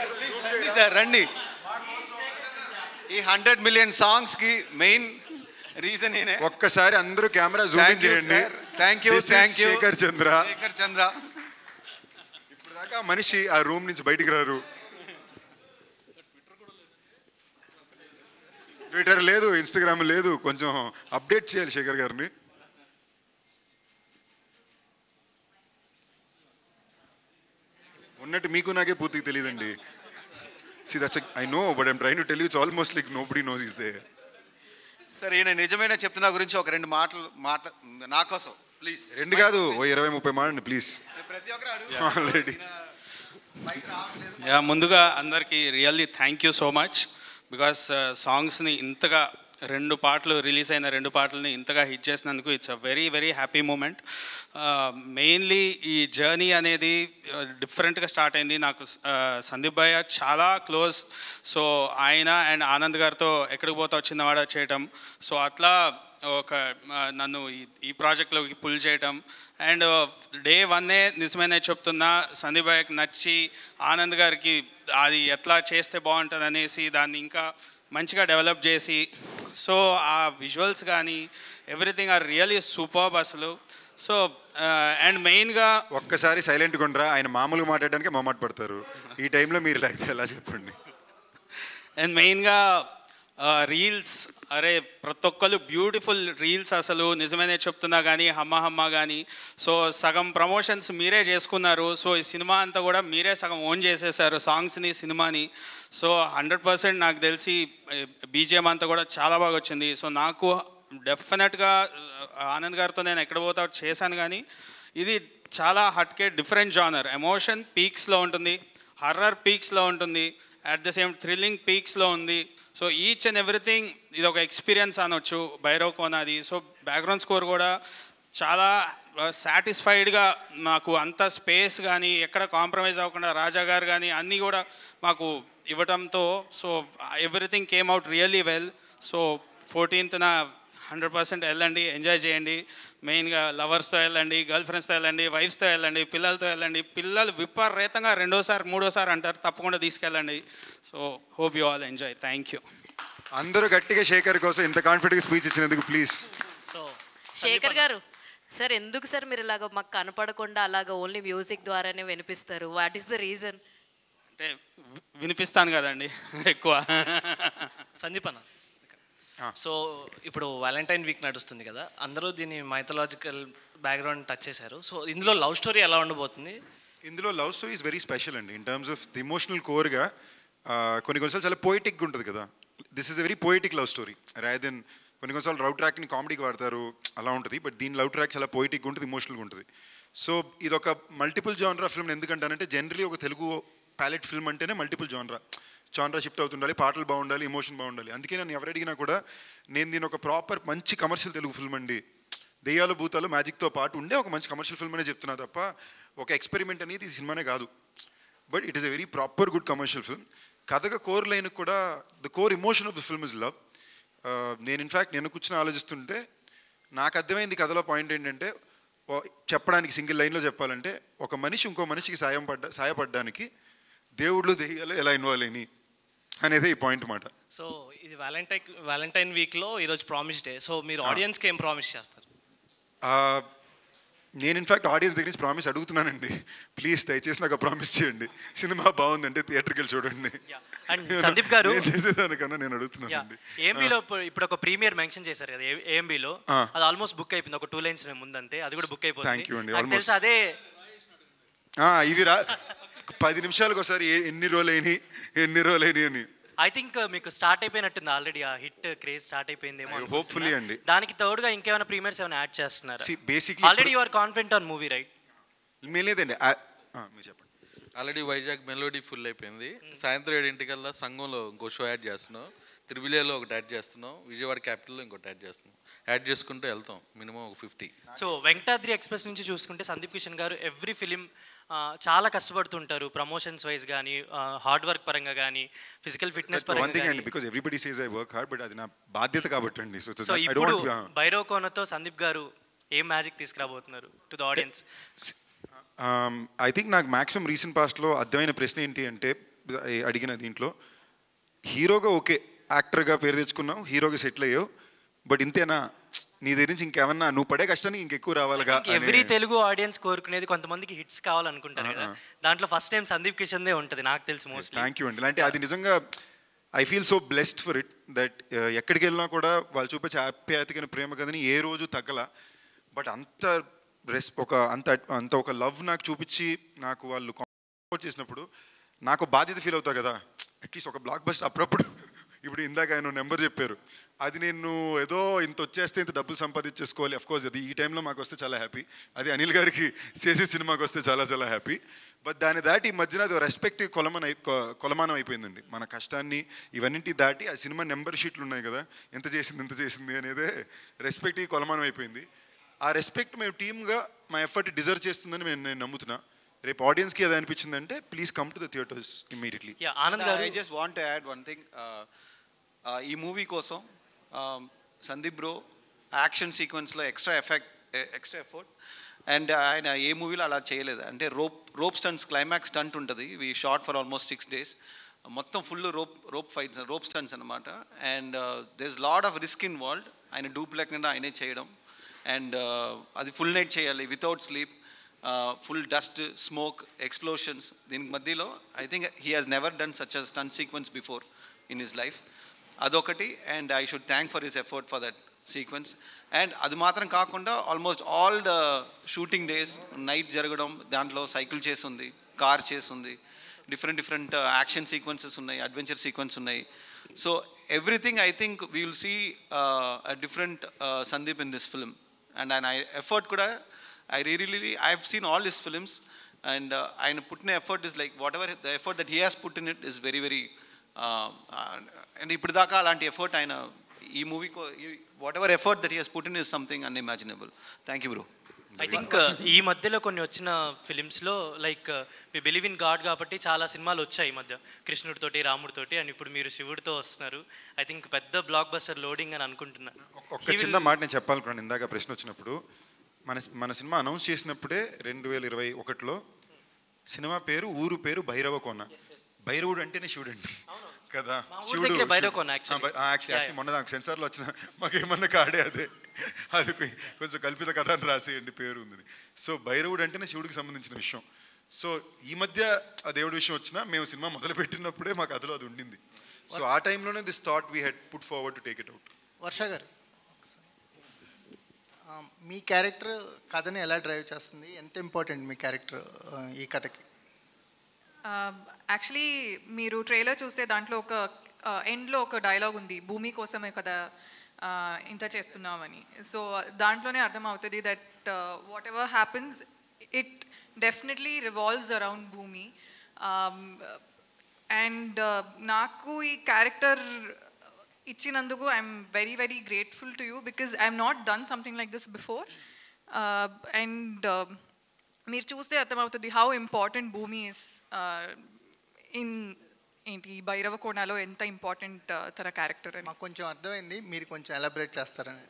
సార్ రండి. ఈ 100 million సాంగ్స్ కి మెయిన్ రీజన్ ఏనే. ఒక్కసారి అందరూ కెమెరా జూమ్ చేయండి. థ్యాంక్ యూ శేఖర్ చంద్ర. ఇప్పుడు దాకా మనిషి ఆ రూమ్ నుంచి బయటికి రారు. ట్విట్టర్ లేదు, ఇన్స్టాగ్రామ్ లేదు, కొంచెం అప్డేట్ చేయాలి శేఖర్ గారిని. ఉన్నట్టు మీకు నాకే పూర్తిగా తెలియదండి. See, I know, but I'm trying to tell you, it's almost like nobody knows he's there. సరే, ఈయన నిజమైన చెప్తున్నా గురించి ఒక 2 మాటలు నా కోసం ప్లీజ్. 2 కాదు, 20-30 మాటండి ప్లీజ్. ప్రతి ఒక్కరు ఆల్రెడీ. ముందుగా అందరికీ really thank you so much. Because సాంగ్స్ని ఇంతగా రిలీజ్ అయిన 2 పాటలని ఇంతగా హిట్ చేసినందుకు it's a very very happy moment. Mainly ఈ జర్నీ అనేది డిఫరెంట్గా స్టార్ట్ అయింది. నాకు సందీప్ భయ్య చాలా క్లోజ్. సో ఆయన అండ్ ఆనంద్ గారితో ఎక్కడికి పోతా చిన్నవాడ చేయటం, సో అట్లా నన్ను ఈ ప్రాజెక్ట్లోకి పుల్ చేయటం. అండ్ డే 1 నిజమేనే చెప్తున్నా, సందీప్ భయ్యకి నచ్చి ఆనంద్ గారికి అది ఎట్లా చేస్తే బాగుంటుంది అనేసి దాన్ని ఇంకా మంచిగా డెవలప్ చేసి, సో ఆ విజువల్స్ కానీ ఎవ్రీథింగ్ ఆర్ రియలీ సూపర్బ్ అసలు. సో అండ్ మెయిన్గా ఒక్కసారి సైలెంట్గా ఉండరా, ఆయన మామూలుగా మాట్లాడడానికి మొహమాట పడతారు. ఈ టైంలో మీరు ఎలా చెప్పండి. అండ్ మెయిన్గా రీల్స్, అరే ప్రతి ఒక్కరు బ్యూటిఫుల్ రీల్స్ అసలు నిజమేనే చెప్తున్నా కానీ హమ్మ కానీ. సో సగం ప్రమోషన్స్ మీరే చేసుకున్నారు. సో ఈ సినిమా అంతా కూడా మీరే సగం ఓన్ చేసేసారు, సాంగ్స్ని, సినిమాని. సో 100% నాకు తెలిసి బీజిఎం అంతా కూడా చాలా బాగా వచ్చింది. సో నాకు డెఫినెట్గా ఆనంద్ గారితో నేను ఎక్కడ పోతా చేశాను, కానీ ఇది చాలా హట్కే డిఫరెంట్ జానర్. ఎమోషన్ పీక్స్లో ఉంటుంది, హర్రర్ పీక్స్లో ఉంటుంది, అట్ ద సేమ్ థ్రిల్లింగ్ పీక్స్లో ఉంది. సో ఈచ్ అండ్ ఎవ్రీథింగ్ ఇది ఒక ఎక్స్పీరియన్స్ అనొచ్చు భైరవ్ కోనాది. సో బ్యాక్గ్రౌండ్ స్కోర్ కూడా చాలా సాటిస్ఫైడ్గా నాకు అంత స్పేస్ కానీ ఎక్కడ కాంప్రమైజ్ అవ్వకుండా రాజా గారు కానీ అన్నీ కూడా మాకు ఇవ్వడంతో so everything came out really well. So 14th 100% వెళ్ళండి, ఎంజాయ్ చేయండి. మెయిన్గా లవర్స్తో వెళ్ళండి, గర్ల్ ఫ్రెండ్స్తో వెళ్ళండి, వైఫ్స్తో వెళ్ళండి, పిల్లలతో వెళ్ళండి. పిల్లలు విపరీతంగా 2వ సారి 3వ సారి అంటారు, తప్పకుండా తీసుకెళ్ళండి. So hope you all enjoy. Thank you. అందరూ గట్టిగా శేఖర్ కోసం ఇంత కాన్ఫిడెంట్గా స్పీచ్ ఇచ్చినందుకు ప్లీజ్. సో శేఖర్ గారు సార్, ఎందుకు సార్ మీరు ఇలాగ మాకు కనపడకుండా అలాగ ఓన్లీ మ్యూజిక్ ద్వారానే వినిపిస్తారు? What is the reason? అంటే వినిపిస్తాను కదండి ఎక్కువ. సందీప్ అన్న, సో ఇప్పుడు వ్యాలంటైన్ వీక్ నడుస్తుంది కదా, అందరూ దీన్ని మైథలాజికల్ బ్యాక్గ్రౌండ్ టచ్ చేశారు. సో ఇందులో లవ్ స్టోరీ ఎలా ఉండబోతుంది? ఇందులో love story is very special అండి. In terms of the emotional కోర్గా కొన్నిసార్లు చాలా పోయిటిక్గా ఉంటుంది కదా. This is a very poetic love story rather than కొన్నిసార్లు లవ్ ట్రాక్ని కామెడీకి వాడతారు, అలా ఉంటుంది. బట్ దీని లవ్ ట్రాక్ చాలా పోయిటిక్గా ఉంటుంది, ఎమోషనల్గా ఉంటుంది. సో ఇది ఒక మల్టిపుల్ జానరా ఫిల్మ్. ఎందుకంటానంటే జనరలీ ఒక తెలుగు ప్యాలెట్ ఫిల్మ్ అంటేనే మల్టిపుల్ జానరా షిఫ్ట్ అవుతుండాలి, పాటలు బాగుండాలి, ఎమోషన్ బాగుండాలి. అందుకే నన్ను ఎవరు అడిగినా కూడా నేను దీని ఒక ప్రాపర్ మంచి కమర్షియల్ తెలుగు ఫిల్మ్ అండి, దెయ్యాలు భూతాలు మ్యాజిక్తో పాటు ఉండే ఒక మంచి కమర్షియల్ ఫిల్మ్ అనే చెప్తున్నా తప్ప ఒక ఎక్స్పెరిమెంట్ అనేది ఈ సినిమానే కాదు. But it is a very proper good commercial film. కథగా కోర్ లైన్ కూడా the core emotion of the film is love. నేను ఇన్ఫ్యాక్ట్ నేను కూర్చొని ఆలోచిస్తుంటే నాకు అర్థమైంది కథలో పాయింట్ ఏంటంటే, చెప్పడానికి సింగిల్ లైన్లో చెప్పాలంటే, ఒక మనిషి ఇంకో మనిషికి సాయపడడానికి దేవుళ్ళు దెయ్యాలు ఎలా ఇన్వాల్వ్ అయినాయి అనేది ఈ పాయింట్ మాట. సో ఇది వ్యాలంటైన్ వీక్లో ఈరోజు ప్రామిస్ డే. సో మీరు ఆడియన్స్కి ఏం ప్రామిస్ చేస్తారు? నేను ఇన్ఫ్యాక్ట్ ఆడియన్స్ దగ్గర నుంచి ప్రామిస్ అడుగుతున్నానండి. ప్లీజ్ దయచేసి నాకు ప్రామిస్ చేయండి, సినిమా బాగుందంటే థియేటర్కి వెళ్ళి చూడండి. అండ్ సందీప్ గారు చేసేదానికన్నా నేను అడుగుతున్నానండి. ఏఎంబీలో ఇప్పుడు ఒక ప్రీమియర్ మెన్షన్ చేశారు కదా ఏఎంబీలో, అది ఆల్మోస్ట్ బుక్ అయిపోయింది. ఒక 2 lines ముందంతే, అది కూడా బుక్ అయిపోయింది. థ్యాంక్ యూ అండి. నాకు తెలుసు అదే ఇవి 10 నిమిషాలకు ఒకసారి ఎన్ని రోజులైనాయి అని. ఐ థింక్ మీకు స్టార్ట్ అయిపోయినట్టుంది ఆల్రెడీ, ఆ హిట్ క్రేజ్ స్టార్ట్ అయిపోయిందేమో. హోప్ఫుల్లీ అండి. దానికి తోడుగా ఇంకేమైనా ప్రీమియర్స్ ఏమైనా యాడ్ చేస్తున్నారు? Basically already you are confident on movie right? లేదండి, మీరు చెప్పండి. ఆల్రెడీ వైజాగ్ మెలోడీ ఫుల్ అయిపోయింది. సాయంత్రం 7 సంఘంలో ఇంకో షో యాడ్ చేస్తున్నాం, తిరువిలేలో ఒకటి యాడ్ చేస్తున్నాం, విజయవాడ క్యాపిటల్లో ఇంకోటి యాడ్ చేస్తున్నాం. యాడ్ చేసుకుంటూ వెళ్తాం మినిమం ఒక 50. సో వెంకటాద్రి ఎక్స్ప్రెస్ నుంచి చూసుకుంటే సందీప్ కిషన్ గారు ఎవ్రీ ఫిలిం చాలా కష్టపడుతుంటారు, ప్రమోషన్స్ వైజ్ కానీ, హార్డ్ వర్క్ పరంగా కానీ, ఫిజికల్ ఫిట్నెస్ పరంగా కానీ. Because everybody says I work hard, but అది నా బాధ్యత కాబట్టి అండి. సో ఇప్పుడు భైరవ్ కోనతో సందీప్ గారు ఏం మ్యాజిక్ తీసుకురాబోతున్నారు to the audience? I think నాకు మ్యాక్సిమం రీసెంట్ పాస్ట్లో అర్థమైన ప్రశ్న ఏంటి అంటే, అడిగిన దీంట్లో హీరోగా ఓకే, యాక్టర్గా పేరు తెచ్చుకున్నావు, హీరోగా సెటిల్ అయ్యావు, బట్ ఇంతేనా, నీ దగ్గర నుంచి ఇంకేమన్నా నువ్వు పడే కష్టానికి ఇంకెక్కువ రావాలిగా? ఎవ్రీ తెలుగు ఆడియన్స్ కోరుకునేది కొంతమందికి హిట్స్ కావాలనుకుంటారు కదా, దాంట్లో ఫస్ట్ టైం సందీప్ కిషన్దే ఉంటుంది నాకు తెలిసి మోస్ట్లీ. థ్యాంక్ యూ అండి. అంటే అది నిజంగా I feel so blessed for it that ఎక్కడికి వెళ్ళినా కూడా వాళ్ళు చూపించే ఆప్యాయతకైన ప్రేమ కదని ఏ రోజు తగ్గల. బట్ అంత ఒక లవ్ నాకు చూపించి నాకు వాళ్ళు సపోర్ట్ చేసినప్పుడు నాకు బాధ్యత ఫీల్ అవుతా కదా. అట్లీస్ట్ ఒక బ్లాక్ బస్టర్ అప్పుడప్పుడు ఇప్పుడు ఇందాక ఆయన నెంబర్ చెప్పారు, అది నేను ఏదో ఇంత వచ్చేస్తే ఇంత డబ్బులు సంపాదించేసుకోవాలి. అఫ్కోర్స్ అది ఈ టైంలో మాకు వస్తే చాలా హ్యాపీ, అది అనిల్ గారికి చేసే సినిమాకి వస్తే చాలా చాలా హ్యాపీ. బట్ దాన్ని దాటి ఈ మధ్యన అది రెస్పెక్ట్ కొలమానం అయిపోయిందండి. మన కష్టాన్ని ఇవన్నింటి దాటి ఆ సినిమా నెంబర్ షీట్లు ఉన్నాయి కదా, ఎంత చేసింది అనేదే రెస్పెక్ట్ కొలమానం అయిపోయింది. ఆ రెస్పెక్ట్ మేము టీమ్గా మా ఎఫర్ట్ డిజర్వ్ చేస్తుందని నేను నమ్ముతున్నా. రేపు ఆడియన్స్కి అది అనిపించిందంటే please come to the theatres immediately. I just want to add one thing. ఈ మూవీ కోసం సందీప్ బ్రో యాక్షన్ సీక్వెన్స్లో ఎక్స్ట్రా ఎఫర్ట్, అండ్ ఆయన ఏ మూవీలో అలా చేయలేదు. అంటే రోప్ స్టంట్స్, క్లైమాక్స్ స్టంట్ ఉంటుంది, we shot for almost 6 days. మొత్తం full rope fights, rope stunts అనమాట. And there is lot of risk involved. ఆయన డూప్ లేకుండా ఆయనే చేయడం, అండ్ అది ఫుల్ నైట్ చేయాలి without sleep, full dust, smoke, explosions. దీనికి మధ్యలో I think he has never done such a stunt sequence before in his life. అదొకటి, and I should thank for his effort for that sequence. And అది మాత్రం కాకుండా almost all the shooting days night జరగడం, దాంట్లో cycle చేసి ఉంది, car చేసి ఉంది, డిఫరెంట్ యాక్షన్ సీక్వెన్సెస్ ఉన్నాయి, అడ్వెంచర్ సీక్వెన్స్ ఉన్నాయి. So everything I think we will see a different Sandeep in this film. And ఆయన ఎఫర్ట్ కూడా I have seen all his films, and ఆయన పుట్టిన effort is like whatever the effort that he has put in it is very very, and ఇప్పుడు దాకా అలాంటి effort ఆయన ఈ మూవీకి whatever effort that he has put in is something unimaginable. Thank you bro. I think ఈ మధ్యలో కొన్ని వచ్చిన ఫిలిమ్స్లో like me believe in God కాబట్టి చాలా సినిమాలు వచ్చాయి ఈ మధ్య, కృష్ణుడితోటి, రాముడితోటి, అండ్ ఇప్పుడు మీరు శివుడితో వస్తున్నారు. ఐ థింక్ పెద్ద బ్లాక్ బస్టర్ లోడింగ్ అని అనుకుంటున్నాను. ఒక చిన్న మాట నేను చెప్పాలనుకున్నాను ఇందాక ప్రశ్న వచ్చినప్పుడు. మన సినిమా అనౌన్స్ చేసినప్పుడే 2021లో సినిమా పేరు, ఊరు పేరు భైరవకోన. భైరవుడు అంటేనే శివుడు అండి కదా, శివుడు. యాక్చువల్లీ మొన్న నాకు సెన్సార్లో వచ్చిన మాకేమన్నా కాడే అది కొంచెం కల్పిత కథ అని రాసేయండి పేరు ఉంది. సో భైరవుడు అంటేనే శివుడికి సంబంధించిన విషయం. సో ఈ మధ్య ఆ దేవుడి విషయం వచ్చినా మేము సినిమా మొదలు పెట్టినప్పుడే మా కథలో అది ఉండింది. సో ఆ టైంలోనే this thought we had put forward to take it out. Varsha garu, మీ క్యారెక్టర్ కథని ఎలా డ్రైవ్ చేస్తుంది, ఎంత ఇంపార్టెంట్ మీ క్యారెక్టర్ ఈ కథకి? యాక్చువల్లీ మీరు ట్రైలర్ చూస్తే దాంట్లో ఒక ఎండ్లో ఒక డైలాగ్ ఉంది, భూమి కోసమే కదా ఇంత చేస్తున్నామని. సో దాంట్లోనే అర్థమవుతుంది that what ever happens it definitely revolves around భూమి. అండ్ నాకు ఈ క్యారెక్టర్ ఇచ్చినందుకు I'm very very grateful to you because I'm not done something like this before. And మీరు చూస్తే అర్థమవుతుంది హౌ ఇంపార్టెంట్ భూమి ఇస్ ఇన్ ఏంటి భైరవకోనలో ఎంత ఇంపార్టెంట్ తన క్యారెక్టర్ అని. మాకు కొంచెం అర్థమైంది, మీరు కొంచెం ఎలాబరేట్ చేస్తారని.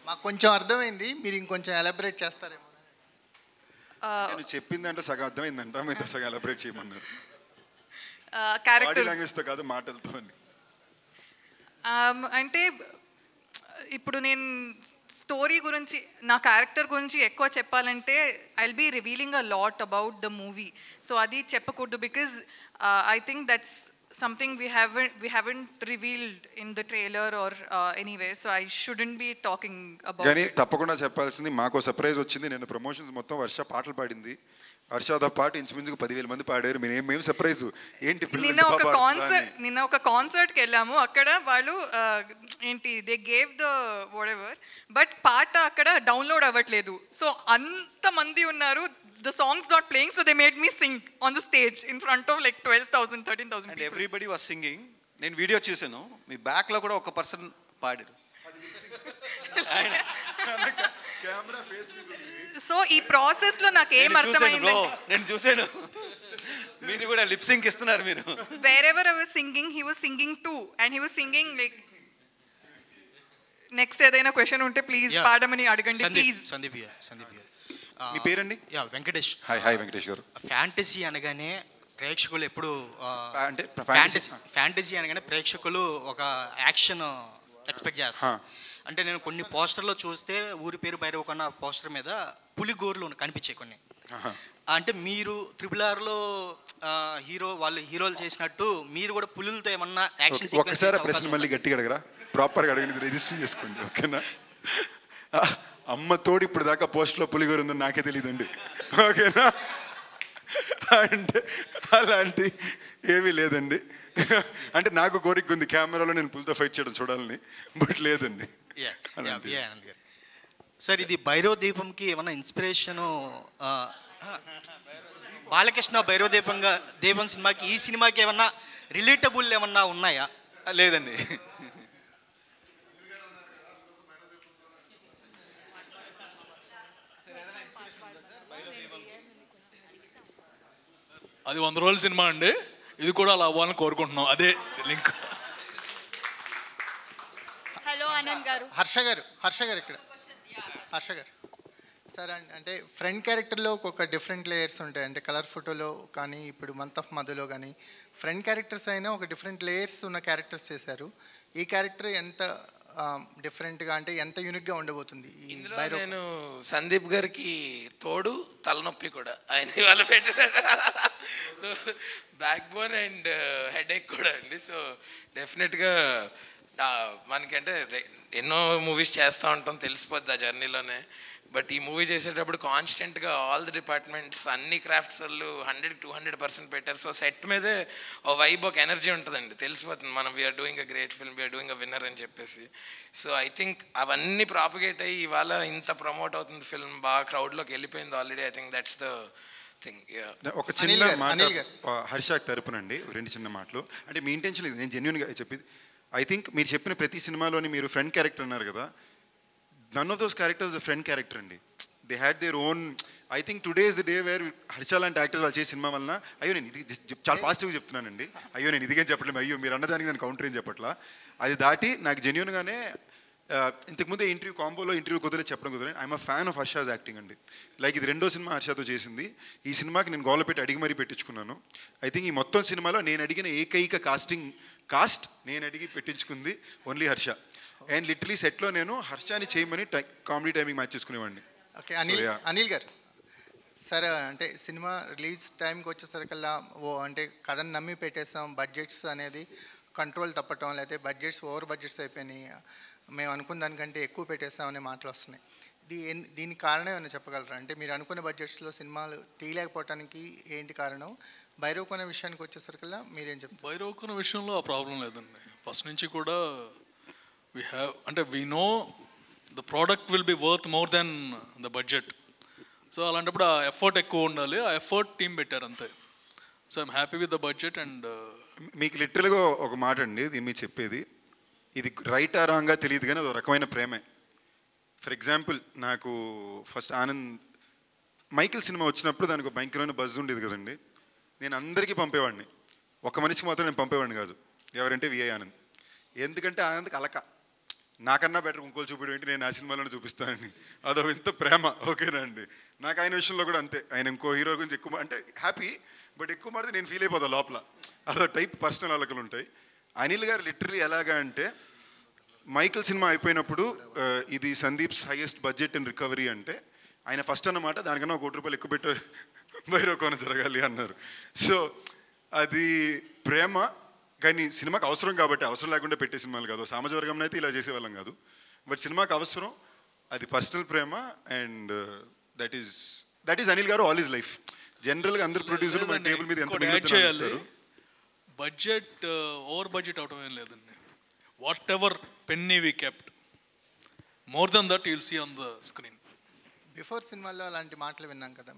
మాకు కొంచెం అర్థమైంది, మీరు ఇంకొంచెం ఎలాబరేట్ చేస్తారేమో. నేను చెప్పిందంటే సగం అర్థమైందంట, మీతో సగం ఎలాబరేట్ చేయమన్నారు. క్యారెక్టర్ బాడీ లాంగ్వేజ్తో కాదు, మాటలతో అని. అంటే ఇప్పుడు నేను స్టోరీ గురించి, నా క్యారెక్టర్ గురించి ఎక్కువ చెప్పాలంటే I will be revealing a lot about the movie. So అది చెప్పకూడదు because I think that's something we haven't revealed in the trailer or anywhere, so I shouldn't be talking about కానీ తప్పకుండా చెప్పాల్సింది, మాకు సర్ప్రైజ్ వచ్చింది. నేను ప్రమోషన్స్ మొత్తం వర్ష పాటలు పాడింది, వర్షతో పాటు ఇంచుమించుకు 10,000 మంది పాడారు. మేము సర్ప్రైజ్ ఏంటి, నిన్న ఒక కాన్సర్ట్కి వెళ్ళాము, అక్కడ వాళ్ళు ఏంటి they gave the what ever, but పాట అక్కడ డౌన్లోడ్ అవ్వట్లేదు. సో అంతమంది ఉన్నారు, the song's not playing, so they made me sing on the stage in front of like 12,000 13,000 people, and everybody was singing. నేను వీడియో చూసాను, మీ బ్యాక్ లో కూడా ఒక పర్సన్ పాడాడు. సో ఈ ప్రాసెస్ లో నాకు ఏం అర్థమైంది, నేను చూసాను మీరు కూడా లిప్ సింక్ ఇస్తున్నారు. మీరు wherever I was singing he was singing too, and he was singing like next ఏదైనా క్వశ్చన్ ఉంటే ప్లీజ్ పాడమని అడగండి ప్లీజ్. సందీప్ మీ పేరండి? వెంకటేష్. హాయ్ వెంకటేష్ గారు. ఫ్యాంటసీ అనగానే ప్రేక్షకులు ఎప్పుడు అంటే ఫ్యాంటసీ అనగానే ప్రేక్షకులు ఒక యాక్షన్ ఎక్స్పెక్ట్ చేస్తారు. అంటే నేను కొన్ని పోస్టర్లో చూస్తే ఊరి పేరు భైరవకొన్న పోస్టర్ మీద పులి గోర్లు కనిపించాయి కొన్ని. అంటే మీరు RRRలో వాళ్ళు హీరోలు చేసినట్టు మీరు కూడా పులులతో ఏమన్నా యాక్షన్ సీక్వెన్స్? ఒకసారి ప్రశ్న మళ్ళీ గట్టిగా అడగరా, ప్రాపర్గా అడగండి, రిజిస్టర్ చేసుకోండి ఓకేనా. అమ్మ తోడు ఇప్పుడు దాకా పోస్ట్లో పులిగోరు ఉందని నాకే తెలియదండి ఓకేనా. అంటే అలాంటి ఏమీ లేదండి. అంటే నాకు కోరిక ఉంది కెమెరాలో నేను పుల్తో ఫైట్ చేయడం చూడాలని, బట్ లేదండి. సార్ ఇది భైరవ దీపంకి ఏమన్నా ఇన్స్పిరేషను బాలకృష్ణ భైరవ దీపం సినిమాకి ఈ సినిమాకి ఏమన్నా రిలేటబుల్ ఏమన్నా ఉన్నాయా? లేదండి. అది 100 రోజుల సినిమా అండి, ఇది కూడా అలా అవ్వాలని కోరుకుంటున్నాం, అదే లింక్. హలో ఆనంద్ గారు. హర్ష గారు ఇక్కడ. హర్ష గారు సార్, అంటే ఫ్రంట్ క్యారెక్టర్లో ఒక డిఫరెంట్ లేయర్స్ ఉంటాయి. అంటే కలర్ ఫోటోలో కానీ ఇప్పుడు మంత్ ఆఫ్ మధులో కానీ ఫ్రంట్ క్యారెక్టర్స్ అయినా ఒక డిఫరెంట్ లేయర్స్ ఉన్న క్యారెక్టర్స్ చేశారు. ఈ క్యారెక్టర్ ఎంత డిఫరెంట్గా అంటే ఎంత యూనిక్గా ఉండబోతుంది? ఇందులో నేను సందీప్ గారికి తోడు తలనొప్పి కూడా ఆయన ఇవాళ పెట్టిన బ్యాక్ బోన్ అండ్ హెడేక్ కూడా అండి. సో డెఫినెట్గా మనకంటే ఎన్నో మూవీస్ చేస్తూ ఉంటాం, తెలిసిపోద్ది ఆ జర్నీలోనే. బట్ ఈ మూవీ చేసేటప్పుడు కాన్స్టెంట్గా ఆల్ ది డిపార్ట్మెంట్స్ అన్ని క్రాఫ్ట్స్ వాళ్ళు 100-200% పెట్టారు. సో సెట్ మీదే ఓ వైబ్, ఒక ఎనర్జీ ఉంటుందండి, తెలిసిపోతుంది మనం we're doing a great film, we're doing a winner అని చెప్పేసి. సో ఐ థింక్ అవన్నీ ప్రాపగేట్ అయ్యి ఇవాళ ఇంత ప్రమోట్ అవుతుంది ఫిల్మ్, బాగా క్రౌడ్లోకి వెళ్ళిపోయింది already. I think that's the thing. ఒక చిన్న మాట హర్షాక్ తరపునండి, 2 చిన్న మాటలు. అంటే మీ ఇంటెన్షన్ ఇది, నేను జెన్యున్గా చెప్పేది. ఐ థింక్ మీరు చెప్పిన ప్రతి సినిమాలోని మీరు ఫ్రెండ్ క్యారెక్టర్ అన్నారు కదా, none of those characters the friend character అండి. They had their own. I think today is the day where Harsha లాంటి యాక్టర్స్ వాళ్ళు చేసే సినిమా వలన, అయ్యో నేను ఇది చాలా పాజిటివ్గా చెప్తున్నానండి, అయ్యో నేను ఇదిగే చెప్పట్లేదు, అయ్యో మీరు అన్నదానికి నేను కౌంటర్ ఏం చెప్పట్లా, అది దాటి నాకు జెన్యున్గానే ఇంతకుముందే ఇంటర్వ్యూ కుదిరే చెప్పడం కుదిరే I'm a fan of Harsha's acting అండి. లైక్ ఇది 2వ సినిమా హర్షతో చేసింది. ఈ సినిమాకి నేను గోల పెట్టి అడిగి మరీ పెట్టించుకున్నాను. ఐ థింక్ ఈ మొత్తం సినిమాలో నేను అడిగిన ఏకైక కాస్ట్ నేను అడిగి పెట్టించుకుంది ఓన్లీ హర్ష. అండ్ లిటరలీ సెట్లో నేను హర్షాని చేయమని కామెడీ టైమింగ్ మ్యాచ్ చేసుకునేవాడిని. ఓకే, అనిల్ గారు సార్, అంటే సినిమా రిలీజ్ టైంకి వచ్చేసరికల్లా అంటే కథను నమ్మి పెట్టేసాం, బడ్జెట్స్ అనేది కంట్రోల్ తప్పటం, లేకపోతే బడ్జెట్స్ ఓవర్ బడ్జెట్స్ అయిపోయినాయి, మేము అనుకున్న దానికంటే ఎక్కువ పెట్టేస్తాం అనే మాటలు వస్తున్నాయి. దీనికి కారణం ఏమైనా చెప్పగలరా? అంటే మీరు అనుకున్న బడ్జెట్స్లో సినిమాలు తీయలేకపోవటానికి ఏంటి కారణం? భైరవకోన విషయానికి వచ్చేసరికల్లా మీరేం చెప్తారు? భైరవకోన విషయంలో ఆ ప్రాబ్లం లేదండి, ఫస్ట్ నుంచి కూడా అంటే we know the product will be worth more than the budget. So అలాంటప్పుడు ఆ ఎఫర్ట్ ఎక్కువ ఉండాలి, ఆ ఎఫర్ట్ టీం పెట్టారు అంతే. So I'm happy with the budget. And మీకు లిటరల్గా ఒక మాట అండి, దీన్ని మీరు చెప్పేది ఇది రైట్ ఆ రాంగా తెలియదు కానీ అది ఒక రకమైన ప్రేమే. ఫర్ ఎగ్జాంపుల్ నాకు ఫస్ట్ మైకిల్ సినిమా వచ్చినప్పుడు దానికి ఒక భయంకరమైన బజ్ ఉండేది కదండి. నేను అందరికీ పంపేవాడిని, ఒక మనిషికి మాత్రం నేను పంపేవాడిని కాదు. ఎవరంటే విఐ ఆనంద్. ఎందుకంటే ఆనంద్కి అలక, నాకన్నా బెటర్ ఇంకోళ్ళు చూపించడం ఏంటి, నేను ఆ సినిమాలోనే చూపిస్తానని, అదో ఇంత ప్రేమ. ఓకేనా అండి, నాకు ఆయన విషయంలో కూడా అంతే. ఆయన ఇంకో హీరో గురించి ఎక్కువ అంటే హ్యాపీ, బట్ ఎక్కువ మాత్రం నేను ఫీల్ అయిపోతాను లోపల, అదో టైప్ పర్సనల్ అలకలు ఉంటాయి. అనిల్ గారు లిటరలీ ఎలాగా అంటే మైకిల్ సినిమా అయిపోయినప్పుడు ఇది Sandeep's highest budget and recovery అంటే ఆయన ఫస్ట్ అన్నమాట దానికన్నా ₹1 కోటి ఎక్కువ పెట్టి భైరవకోన జరగాలి అన్నారు. సో అది ప్రేమ, కానీ సినిమాకి అవసరం కాబట్టి, అవసరం లేకుండా పెట్టే సినిమాలు కాదు. సామాజ వర్గంలో అయితే ఇలా చేసేవాళ్ళం కాదు, బట్ సినిమాకి అవసరం, అది personal Prema. And that is Anil గారు ఆల్ ఈజ్ లైఫ్. జనరల్గా అందరు ప్రొడ్యూసర్లు మన టేబుల్ మీద ఎంత మిగులుతారు. బడ్జెట్ ఓవర్ బడ్జెట్ అవటం ఏం లేదండి. Whatever penny we kept, more then that you'll see on the screen. Before సినిమాలో అలాంటి మాటలు విన్నాం కదా,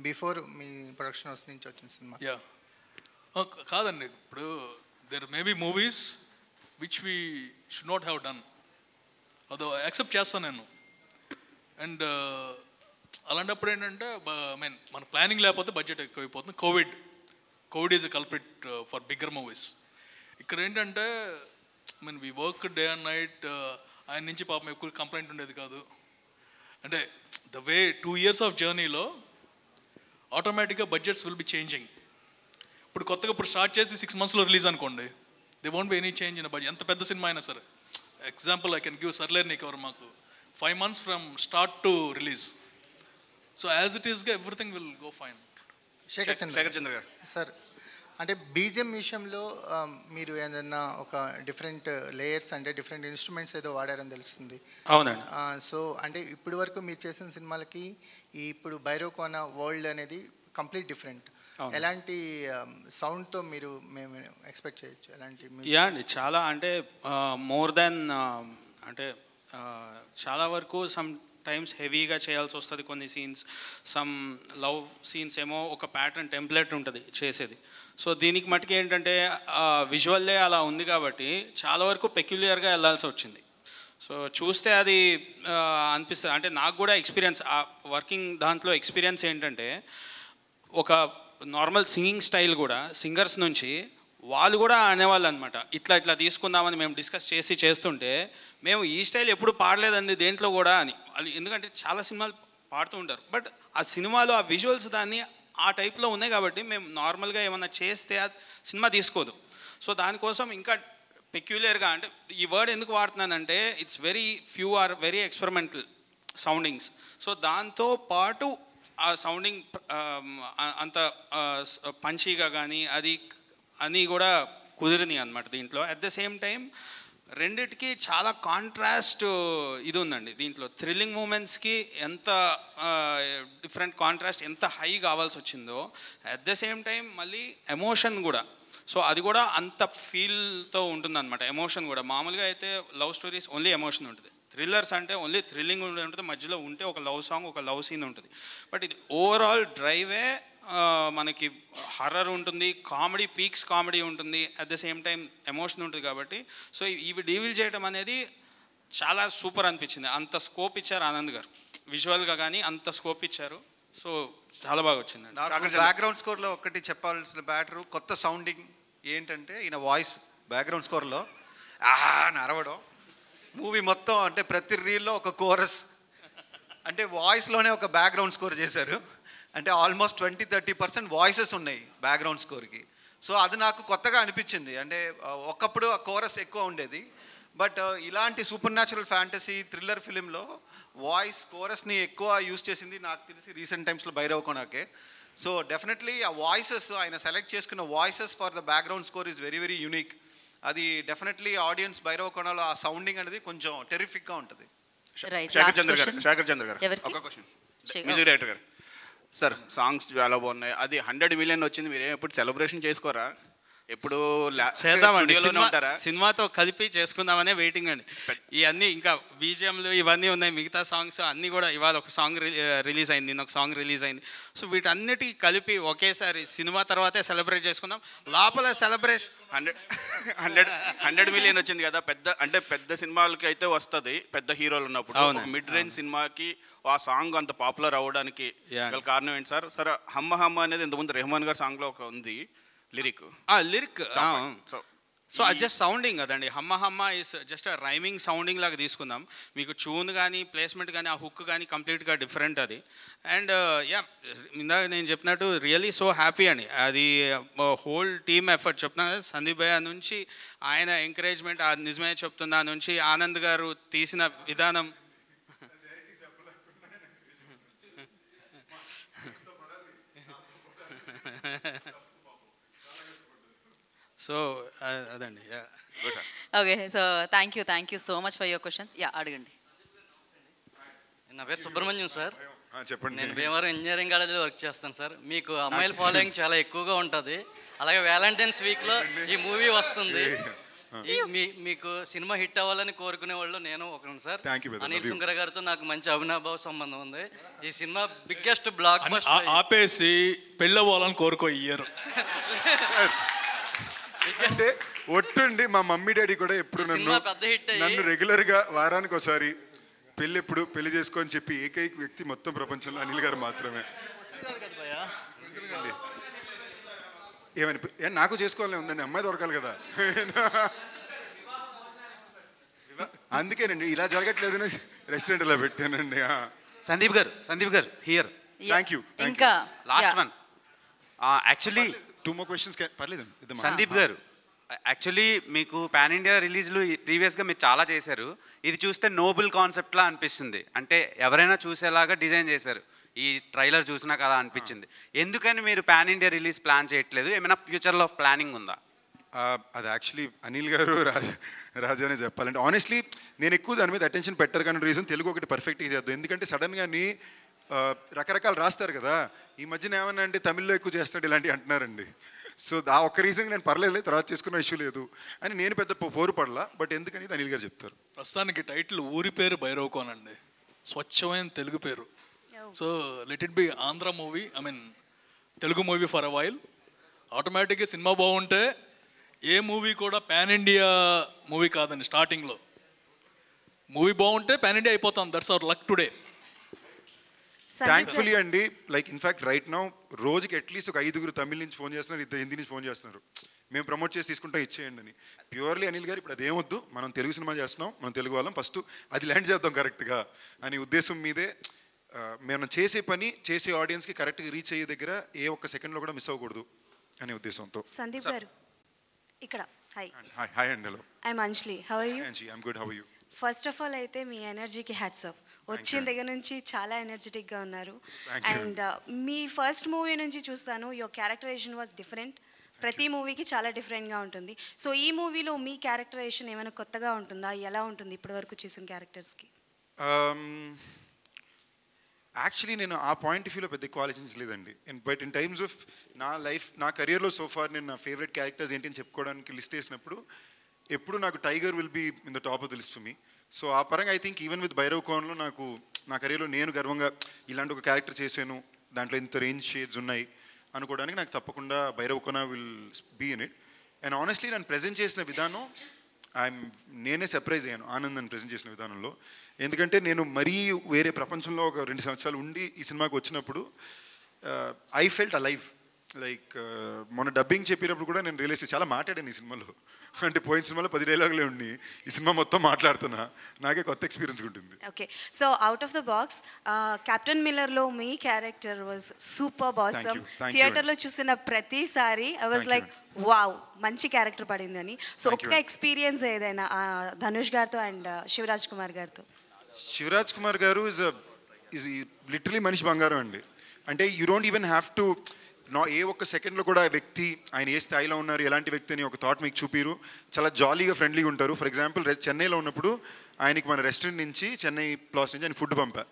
బిఫోర్ మీ ప్రొడక్షన్ హౌస్ నుంచి వచ్చిన సినిమా. కాదండి, ఇప్పుడు there may be movies which we should not have done, అదో యాక్సెప్ట్ చేస్తాను నేను. అండ్ అలాంటప్పుడు ఏంటంటే మన ప్లానింగ్ లేకపోతే బడ్జెట్ ఎక్కువైపోతుంది. Covid is a culprit for bigger movies. ఇక్కడ ఏంటంటే we work day and night. ఆయన నుంచి పాపం ఎక్కువ కంప్లైంట్ ఉండేది కాదు. అంటే ద వే 2 years ఆఫ్ జర్నీలో ఆటోమేటిక్గా బడ్జెట్స్ విల్ బి చేంజింగ్. ఇప్పుడు కొత్తగా స్టార్ట్ చేసి 6 monthsలో రిలీజ్ అనుకోండి, there won't be any change in budget. ఎంత పెద్ద సినిమా అయినా సరే. Example I can give Sarileru Neekevvaru, మాకు 5 months from start to release. So as it ఈస్గా everything will go fine. Shekhar Chandra garu sir, అంటే బీజిఎం విషయంలో మీరు ఏదన్నా ఒక డిఫరెంట్ లేయర్స్ అంటే డిఫరెంట్ ఇన్స్ట్రుమెంట్స్ ఏదో వాడారని తెలుస్తుంది. అవునండి. సో అంటే ఇప్పటి వరకు మీరు చేసిన సినిమాలకి ఇప్పుడు భైరవకోన వరల్డ్ అనేది కంప్లీట్ డిఫరెంట్. అవును. ఎలాంటి సౌండ్తో మీరు మేము ఎక్స్పెక్ట్ చేయొచ్చు? ఎలాంటి యా అండి, చాలా అంటే మోర్ దెన్ అంటే చాలా వరకు సమ్ టైమ్స్ హెవీగా చేయాల్సి వస్తుంది కొన్ని సీన్స్. సమ్ లవ్ సీన్స్ ఏమో ఒక ప్యాటర్న్ టెంప్లెట్ ఉంటుంది చేసేది. సో దీనికి మటుకు ఏంటంటే విజువల్లే అలా ఉంది కాబట్టి చాలా వరకు పెక్యులియర్గా వెళ్ళాల్సి వచ్చింది. సో చూస్తే అది అనిపిస్తుంది. అంటే నాకు కూడా ఎక్స్పీరియన్స్, ఆ వర్కింగ్ దాంట్లో ఎక్స్పీరియన్స్ ఏంటంటే ఒక నార్మల్ సింగింగ్ స్టైల్ కూడా సింగర్స్ నుంచి వాళ్ళు కూడా అనేవాళ్ళు అనమాట, ఇట్లా ఇట్లా తీసుకుందామని మేము డిస్కస్ చేస్తుంటే మేము ఈ స్టైల్ ఎప్పుడు పాడలేదండి దేంట్లో కూడా అని. వాళ్ళు ఎందుకంటే చాలా సినిమాలు పాడుతూ ఉంటారు, బట్ ఆ సినిమాలో ఆ విజువల్స్ దాన్ని ఆ టైప్లో ఉన్నాయి కాబట్టి మేము నార్మల్గా ఏమన్నా చేస్తే ఆ సినిమా తీసుకోదు. సో దానికోసం ఇంకా పెక్యులర్గా, అంటే ఈ వర్డ్ ఎందుకు వాడుతున్నానంటే it's very few are very experimental soundings. So దాంతో పాటు ఆ సౌండింగ్ అంత పంచీగా కానీ అది అని కూడా కుదిరినాయి అనమాట దీంట్లో. అట్ ద సేమ్ టైం రెండిటికి చాలా కాంట్రాస్ట్ ఇది ఉందండి దీంట్లో. థ్రిల్లింగ్ మూమెంట్స్కి ఎంత డిఫరెంట్ కాంట్రాస్ట్, ఎంత హై కావాల్సి వచ్చిందో, అట్ ద సేమ్ టైం మళ్ళీ ఎమోషన్ కూడా. సో అది కూడా అంత ఫీల్తో ఉంటుందన్నమాట. ఎమోషన్ కూడా మామూలుగా అయితే లవ్ స్టోరీస్ ఓన్లీ ఎమోషన్ ఉంటుంది, థ్రిల్లర్స్ అంటే ఓన్లీ థ్రిల్లింగ్ ఉంటుంది, మధ్యలో ఉంటే ఒక లవ్ సాంగ్ ఒక లవ్ సీన్ ఉంటుంది. బట్ ఇది ఓవరాల్ డ్రైవే మనకి హర్రర్ ఉంటుంది, కామెడీ పీక్స్ కామెడీ ఉంటుంది, at the same time emotion ఉంటుంది. కాబట్టి సో ఇవి డీవిల్ చేయడం అనేది చాలా సూపర్ అనిపించింది. అంత స్కోప్ ఇచ్చారు ఆనంద్ గారు విజువల్గా కానీ, అంత స్కోప్ ఇచ్చారు. సో చాలా బాగా వచ్చిందండి. నాకు బ్యాక్గ్రౌండ్ స్కోర్లో ఒకటి చెప్పాల్సిన బ్యాటరు కొత్త సౌండింగ్ ఏంటంటే ఈయన వాయిస్ బ్యాక్గ్రౌండ్ స్కోర్లో అని అరవడం, మూవీ మొత్తం అంటే ప్రతి రీల్లో ఒక కోరస్, అంటే వాయిస్లోనే ఒక బ్యాక్గ్రౌండ్ స్కోర్ చేశారు. అంటే ఆల్మోస్ట్ 20-30% వాయిసెస్ ఉన్నాయి బ్యాక్గ్రౌండ్ స్కోర్కి. సో అది నాకు కొత్తగా అనిపించింది. అంటే ఒకప్పుడు ఆ కోరస్ ఎక్కువ ఉండేది, బట్ ఇలాంటి సూపర్ న్యాచురల్ ఫ్యాంటసీ థ్రిల్లర్ ఫిలింలో వాయిస్ కోరస్ని ఎక్కువ యూజ్ చేసింది నాకు తెలిసి రీసెంట్ టైమ్స్లో భైరవ కోనాకే. సో డెఫినెట్లీ ఆ వాయిసెస్, ఆయన సెలెక్ట్ చేసుకున్న voices for the background score is very very unique. అది డెఫినెట్లీ ఆడియన్స్ భైరవ కోణలో ఆ సౌండింగ్ అనేది కొంచెం టెరిఫిక్గా ఉంటుంది. శేఖర్ చంద్ర గారు ఒక క్వశ్చన్, మ్యూజిక్ డైరెక్టర్ గారు. సార్ సాంగ్స్ చాలా బాగున్నాయి, అది 100 మిలియన్ వచ్చింది, మీరు ఎప్పుడు సెలబ్రేషన్ చేసుకోరా? ఎప్పుడు చేద్దామండి, సినిమాతో కలిపి చేసుకుందామనే వెయిటింగ్ అండి. ఇవన్నీ ఇంకా బీజిఎంలు ఇవన్నీ ఉన్నాయి, మిగతా సాంగ్స్ అన్నీ కూడా. ఇవాళ ఒక సాంగ్ రిలీజ్ అయింది, నిన్న ఒక సాంగ్ రిలీజ్ అయింది. సో వీటన్నిటికీ కలిపి ఒకేసారి సినిమా తర్వాతే సెలబ్రేట్ చేసుకుందాం. లోపల సెలబ్రేషన్ 100 మిలియన్ వచ్చింది కదా, పెద్ద సినిమాలకి అయితే వస్తుంది పెద్ద హీరోలు ఉన్నప్పుడు. మిడ్ రేంజ్ సినిమాకి ఆ సాంగ్ అంత పాపులర్ అవ్వడానికి గల కారణం ఏంటి సార్? సరే, హమ్మ హమ్మ అనేది ఇంతకుముందు రెహమాన్ గారి సాంగ్లో ఒక ఉంది లిరిక్. సో అది జస్ట్ సౌండింగ్ కదండి. హమ్మ హమ్మ ఇస్ జస్ట్ రైమింగ్ సౌండింగ్ లాగా తీసుకుందాం. మీకు ట్యూన్ కానీ ప్లేస్మెంట్ కానీ ఆ హుక్ కానీ కంప్లీట్గా డిఫరెంట్ అది. అండ్ యా, ఇందాక నేను చెప్పినట్టు రియలీ సో హ్యాపీ అండి. అది హోల్ టీమ్ ఎఫర్ట్ చెప్తున్నా, సందీప్ భయ్య నుంచి ఆయన ఎంకరేజ్మెంట్, నిజమే చెప్తున్నా నుంచి ఆనంద్ గారు తీసిన విధానం. సో అదండి. Okay, so thank you so much for your questions. Yeah, అడగండి. నా పేరు సుబ్రహ్మణ్యం సార్. చెప్పండి. నేను భీమవరం ఇంజనీరింగ్ కాలేజీలో వర్క్ చేస్తాను సార్. మీకు అమ్మాయిల ఫాలోయింగ్ చాలా ఎక్కువగా ఉంటుంది. అలాగే వ్యాలంటైన్స్ వీక్లో ఈ మూవీ వస్తుంది. మీకు సినిమా హిట్ అవ్వాలని కోరుకునే వాళ్ళు నేను ఒకరు సార్. అనిల్ సుంకర గారితో నాకు మంచి అవినాభావ సంబంధం ఉంది. ఈ సినిమా బిగ్గెస్ట్ బ్లాక్ బస్టర్. ఆపేసి పెళ్ళవ్వాలని కోరుకో ఇయ్యరు. అంటే ఒట్టుండి మా మమ్మీ డాడీ కూడా ఎప్పుడు నన్ను రెగ్యులర్గా వారానికి ఒకసారి పెళ్లి చేసుకొని చెప్పి ఏకైక వ్యక్తి మొత్తం ప్రపంచంలో అనిల్ గారు మాత్రమే. ఏమని నాకు చేసుకోవాలని ఉందండి, అమ్మాయి దొరకాలి కదా. అందుకేనండి ఇలా జరగట్లేదని రెస్టారెంట్ ఇలా పెట్టానండి. Sandeep garu here. Thank you. ఇంకా last one. Actually 2 more questions పర్లేదు. సందీప్ గారు, యాక్చువల్లీ మీకు పాన్ ఇండియా రిలీజ్లు ప్రీవియస్గా మీరు చాలా చేశారు. ఇది చూస్తే నోబుల్ కాన్సెప్ట్లా అనిపిస్తుంది. అంటే ఎవరైనా చూసేలాగా డిజైన్ చేశారు. ఈ ట్రైలర్ చూసినాక అలా అనిపించింది. ఎందుకని మీరు పాన్ ఇండియా రిలీజ్ ప్లాన్ చేయట్లేదు? ఏమైనా ఫ్యూచర్లో ప్లానింగ్ ఉందా? అది యాక్చువల్లీ అనిల్ గారు రాజానే చెప్పాలంటే ఆనెస్ట్లీ నేను ఎక్కువ దాని మీద అటెన్షన్ పెట్టరు కానీ రీజన్ తెలుగు ఒకటి పర్ఫెక్ట్గా చేద్దాం. ఎందుకంటే సడన్గా రకరకాలు రాస్తారు కదా, ఈ మధ్యన ఏమన్నా అంటే తమిళ్లో ఎక్కువ చేస్తాడు ఇలాంటివి అంటున్నారండి. సో ఆ ఒక్క రీజన్ నేను పర్లేదు తర్వాత చేసుకున్న ఇష్యూ లేదు అని నేను పెద్ద పోరు పడలా. బట్ ఎందుకని అనిల్ గారు చెప్తారు. ప్రస్తుతానికి టైటిల్ ఊరి పేరు భైరవకోన్ అండి, స్వచ్ఛమైన తెలుగు పేరు. So let it be Andhra movie, I mean Telugu movie for a while. ఆటోమేటిక్గా సినిమా బాగుంటే ఏ మూవీ కూడా పాన్ ఇండియా మూవీ కాదండి. స్టార్టింగ్లో మూవీ బాగుంటే పాన్ ఇండియా అయిపోతాం. That's our luck today. Thankfully అండి, లైక్ ఇన్ఫ్యాక్ట్ రైట్ నౌ రోజుకి అట్లీస్ట్ ఒక 5 తమిళ నుంచి ఫోన్ చేస్తున్నారు, 2 హిందీ నుంచి ఫోన్ చేస్తున్నారు, మేము ప్రమోట్ చేసి తీసుకుంటాం ఇచ్చేయండి అని. ప్యూర్లీ అనిల్ గారు ఇప్పుడు అదేమొద్దు, మనం తెలుగు సినిమా చేస్తున్నాం, మనం తెలుగు వాళ్ళం, ఫస్ట్ అది ల్యాండ్ చేద్దాం కరెక్ట్గా అనే ఉద్దేశం మీదే మనం చేసే పని చేసే ఆడియన్స్కి కరెక్ట్గా రీచ్ అయ్యే దగ్గర ఏ ఒక్క సెకండ్లో కూడా మిస్ అవ్వకూడదు అనే ఉద్దేశంతో. సందీప్ గారు ఇక్కడ. హాయ్. హాయ్ అండి. Hello. I'm Anjali. How are you? I'm good. How are you? First of all అయితే మీ ఎనర్జీకి హ్యాట్స్ ఆఫ్. వచ్చిన దగ్గర నుంచి చాలా ఎనర్జెటిక్గా ఉన్నారు. అండ్ మీ ఫస్ట్ మూవీ నుంచి చూస్తాను, యువర్ క్యారెక్టరైజేషన్ వాజ్ డిఫరెంట్. ప్రతి మూవీకి చాలా డిఫరెంట్గా ఉంటుంది. సో ఈ మూవీలో మీ క్యారెక్టరైజేషన్ ఏమైనా కొత్తగా ఉంటుందా? ఎలా ఉంటుంది ఇప్పటివరకు చూసిన క్యారెక్టర్స్కి? యాక్చువల్లీ నేను ఆ పాయింట్ ఆఫ్ వ్యూలో పెద్ద ఎక్కువ ఆలోచించలేదండి. బట్ ఇన్ టైమ్స్ ఆఫ్ నా లైఫ్, నా కెరియర్లో సోఫార్ నేను నా ఫేవరెట్ క్యారెక్టర్స్ ఏంటి అని చెప్పుకోవడానికి లిస్ట్ వేసినప్పుడు ఎప్పుడు నాకు tiger will be in the top of the list for me. So ఆ పరంగా ఐ థింక్ ఈవెన్ విత్ భైరవకోన్లో నాకు నా కెరీర్లో నేను గర్వంగా ఇలాంటి ఒక క్యారెక్టర్ చేశాను, దాంట్లో ఇంత రేంజ్ షేడ్స్ ఉన్నాయి అనుకోవడానికి నాకు తప్పకుండా Bhairavakona will be in it. And honestly నన్ను ప్రజెంట్ చేసిన విధానం నేనే సర్ప్రైజ్ అయ్యాను ఆనంద్ ప్రజెంట్ చేసిన విధానంలో. ఎందుకంటే నేను మరీ వేరే ప్రపంచంలో ఒక 2 సంవత్సరాలు ఉండి ఈ సినిమాకి వచ్చినప్పుడు ఐ ఫెల్ట్ అలైవ్. లైక్ మొన్న డబ్బింగ్ చెప్పేటప్పుడు కూడా నేను రియలైజ్ చాలా మాట్లాడాను ఈ సినిమాలో. అంటే పోయిన సినిమాలో 10 డైలాగులే ఉండి ఈ సినిమా మొత్తం మాట్లాడుతున్నా, నాకే కొత్త ఎక్స్పీరియన్స్ ఉంటుంది. Okay, so out of the box captain మిల్లర్లో మీ క్యారెక్టర్ వాజ్ సూపర్ బాసమ్. థియేటర్లో చూసిన ప్రతిసారి ఐ వాజ్ లైక్ వావ్, మంచి క్యారెక్టర్ పడిందని. సో ఒక్క ఎక్స్పీరియన్స్ ఏదైనా ధనుష్ గారితో అండ్ శివరాజ్ కుమార్ గారితో? శివరాజ్ కుమార్ గారు ఈజ్ లిటరలీ మనిషి బంగారం అండి. అంటే you don't even have to ఏ ఒక్క సెకండ్లో కూడా ఆ వ్యక్తి ఆయన ఏ స్థాయిలో ఉన్నారు, ఎలాంటి వ్యక్తి అని ఒక థాట్ మీకు చూపిరు. చాలా జాలీగా ఫ్రెండ్లీగా ఉంటారు. ఫర్ ఎగ్జాంపుల్ చెన్నైలో ఉన్నప్పుడు ఆయనకి మన రెస్టారెంట్ నుంచి చెన్నై ప్లాస్ నుంచి ఆయన ఫుడ్ పంపా,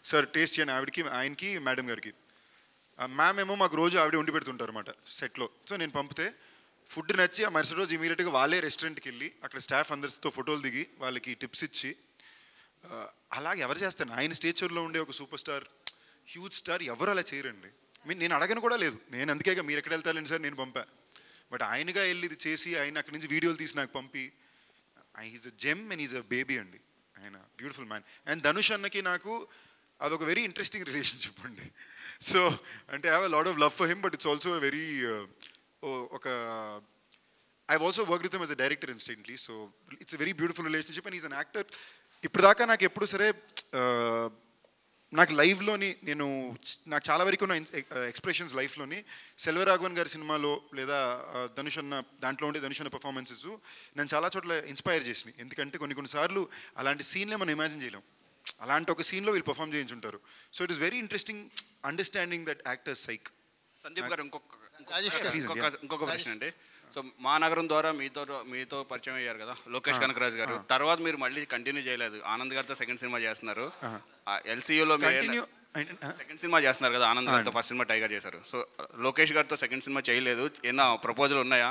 సార్ టేస్ట్ చేయండి ఆవిడకి, ఆయనకి, మేడం గారికి. మ్యామ్ ఏమో మాకు రోజు ఆవిడ వండి పెడుతుంటారు అన్నమాట సెట్లో. సో నేను పంపితే ఫుడ్ నచ్చి ఆ మరుసటి రోజు ఇమీడియట్గా వాళ్ళే రెస్టారెంట్కి వెళ్ళి అక్కడ స్టాఫ్ అందరితో ఫోటోలు దిగి వాళ్ళకి టిప్స్ ఇచ్చి అలాగే ఎవరు చేస్తారు? ఆయన స్టేచర్లో ఉండే ఒక సూపర్ స్టార్, హ్యూజ్ స్టార్ ఎవరు అలా చేయరండి. నేను అడగను కూడా లేదు, నేను అందుకేగా మీరు ఎక్కడ వెళ్తారండి సార్ నేను పంపా. బట్ ఆయనగా వెళ్ళి ఇది చేసి ఆయన అక్కడి నుంచి వీడియోలు తీసి నాకు పంపి, is a gem and is a baby అండి. ఆయన బ్యూటిఫుల్ మ్యాన్. అండ్ ధనుష్ అన్నకి నాకు అదొక వెరీ ఇంట్రెస్టింగ్ రిలేషన్షిప్ అండి. సో అంటే I have a lot of love for him, but it's also very I also work with him as a director instantly. So it's a very beautiful relationship and is an actor. ఇప్పుడు దాకా నాకు ఎప్పుడు సరే నాకు లైవ్లోని నాకు చాలా వరకు ఉన్న ఎక్స్ప్రెషన్స్ లైఫ్లోని సెల్వరాఘవన్ గారి సినిమాలో లేదా ధనుష్ అన్న దాంట్లో ఉండే ధనుష్ అన్న పర్ఫార్మెన్సెస్ నేను చాలా చోట్ల ఇన్స్పైర్ చేసినాయి. ఎందుకంటే కొన్నిసార్లు అలాంటి సీన్లే మనం ఇమాజిన్ చేయలేం, అలాంటి ఒక సీన్లో వీళ్ళు పర్ఫామ్ చేయించుంటారు. So it is very interesting understanding that actors psych. Sandeep garu ఇంకొక ప్రశ్న అండి. సో మా నగరం ద్వారా మీతో పరిచయం అయ్యారు కదా లోకేష్ కనకరాజ్ గారు, తర్వాత మీరు మళ్ళీ కంటిన్యూ చేయలేదు, ఆనంద్ గారితో సెకండ్ సినిమా చేస్తున్నారు. ఎల్సీయూలో సెకండ్ సినిమా చేస్తున్నారు కదా, ఆనంద్ గారితో ఫస్ట్ సినిమా టైగర్ చేశారు. సో లోకేష్ గారితో సెకండ్ సినిమా చేయలేదు, ఏమన్నా ప్రపోజల్ ఉన్నాయా?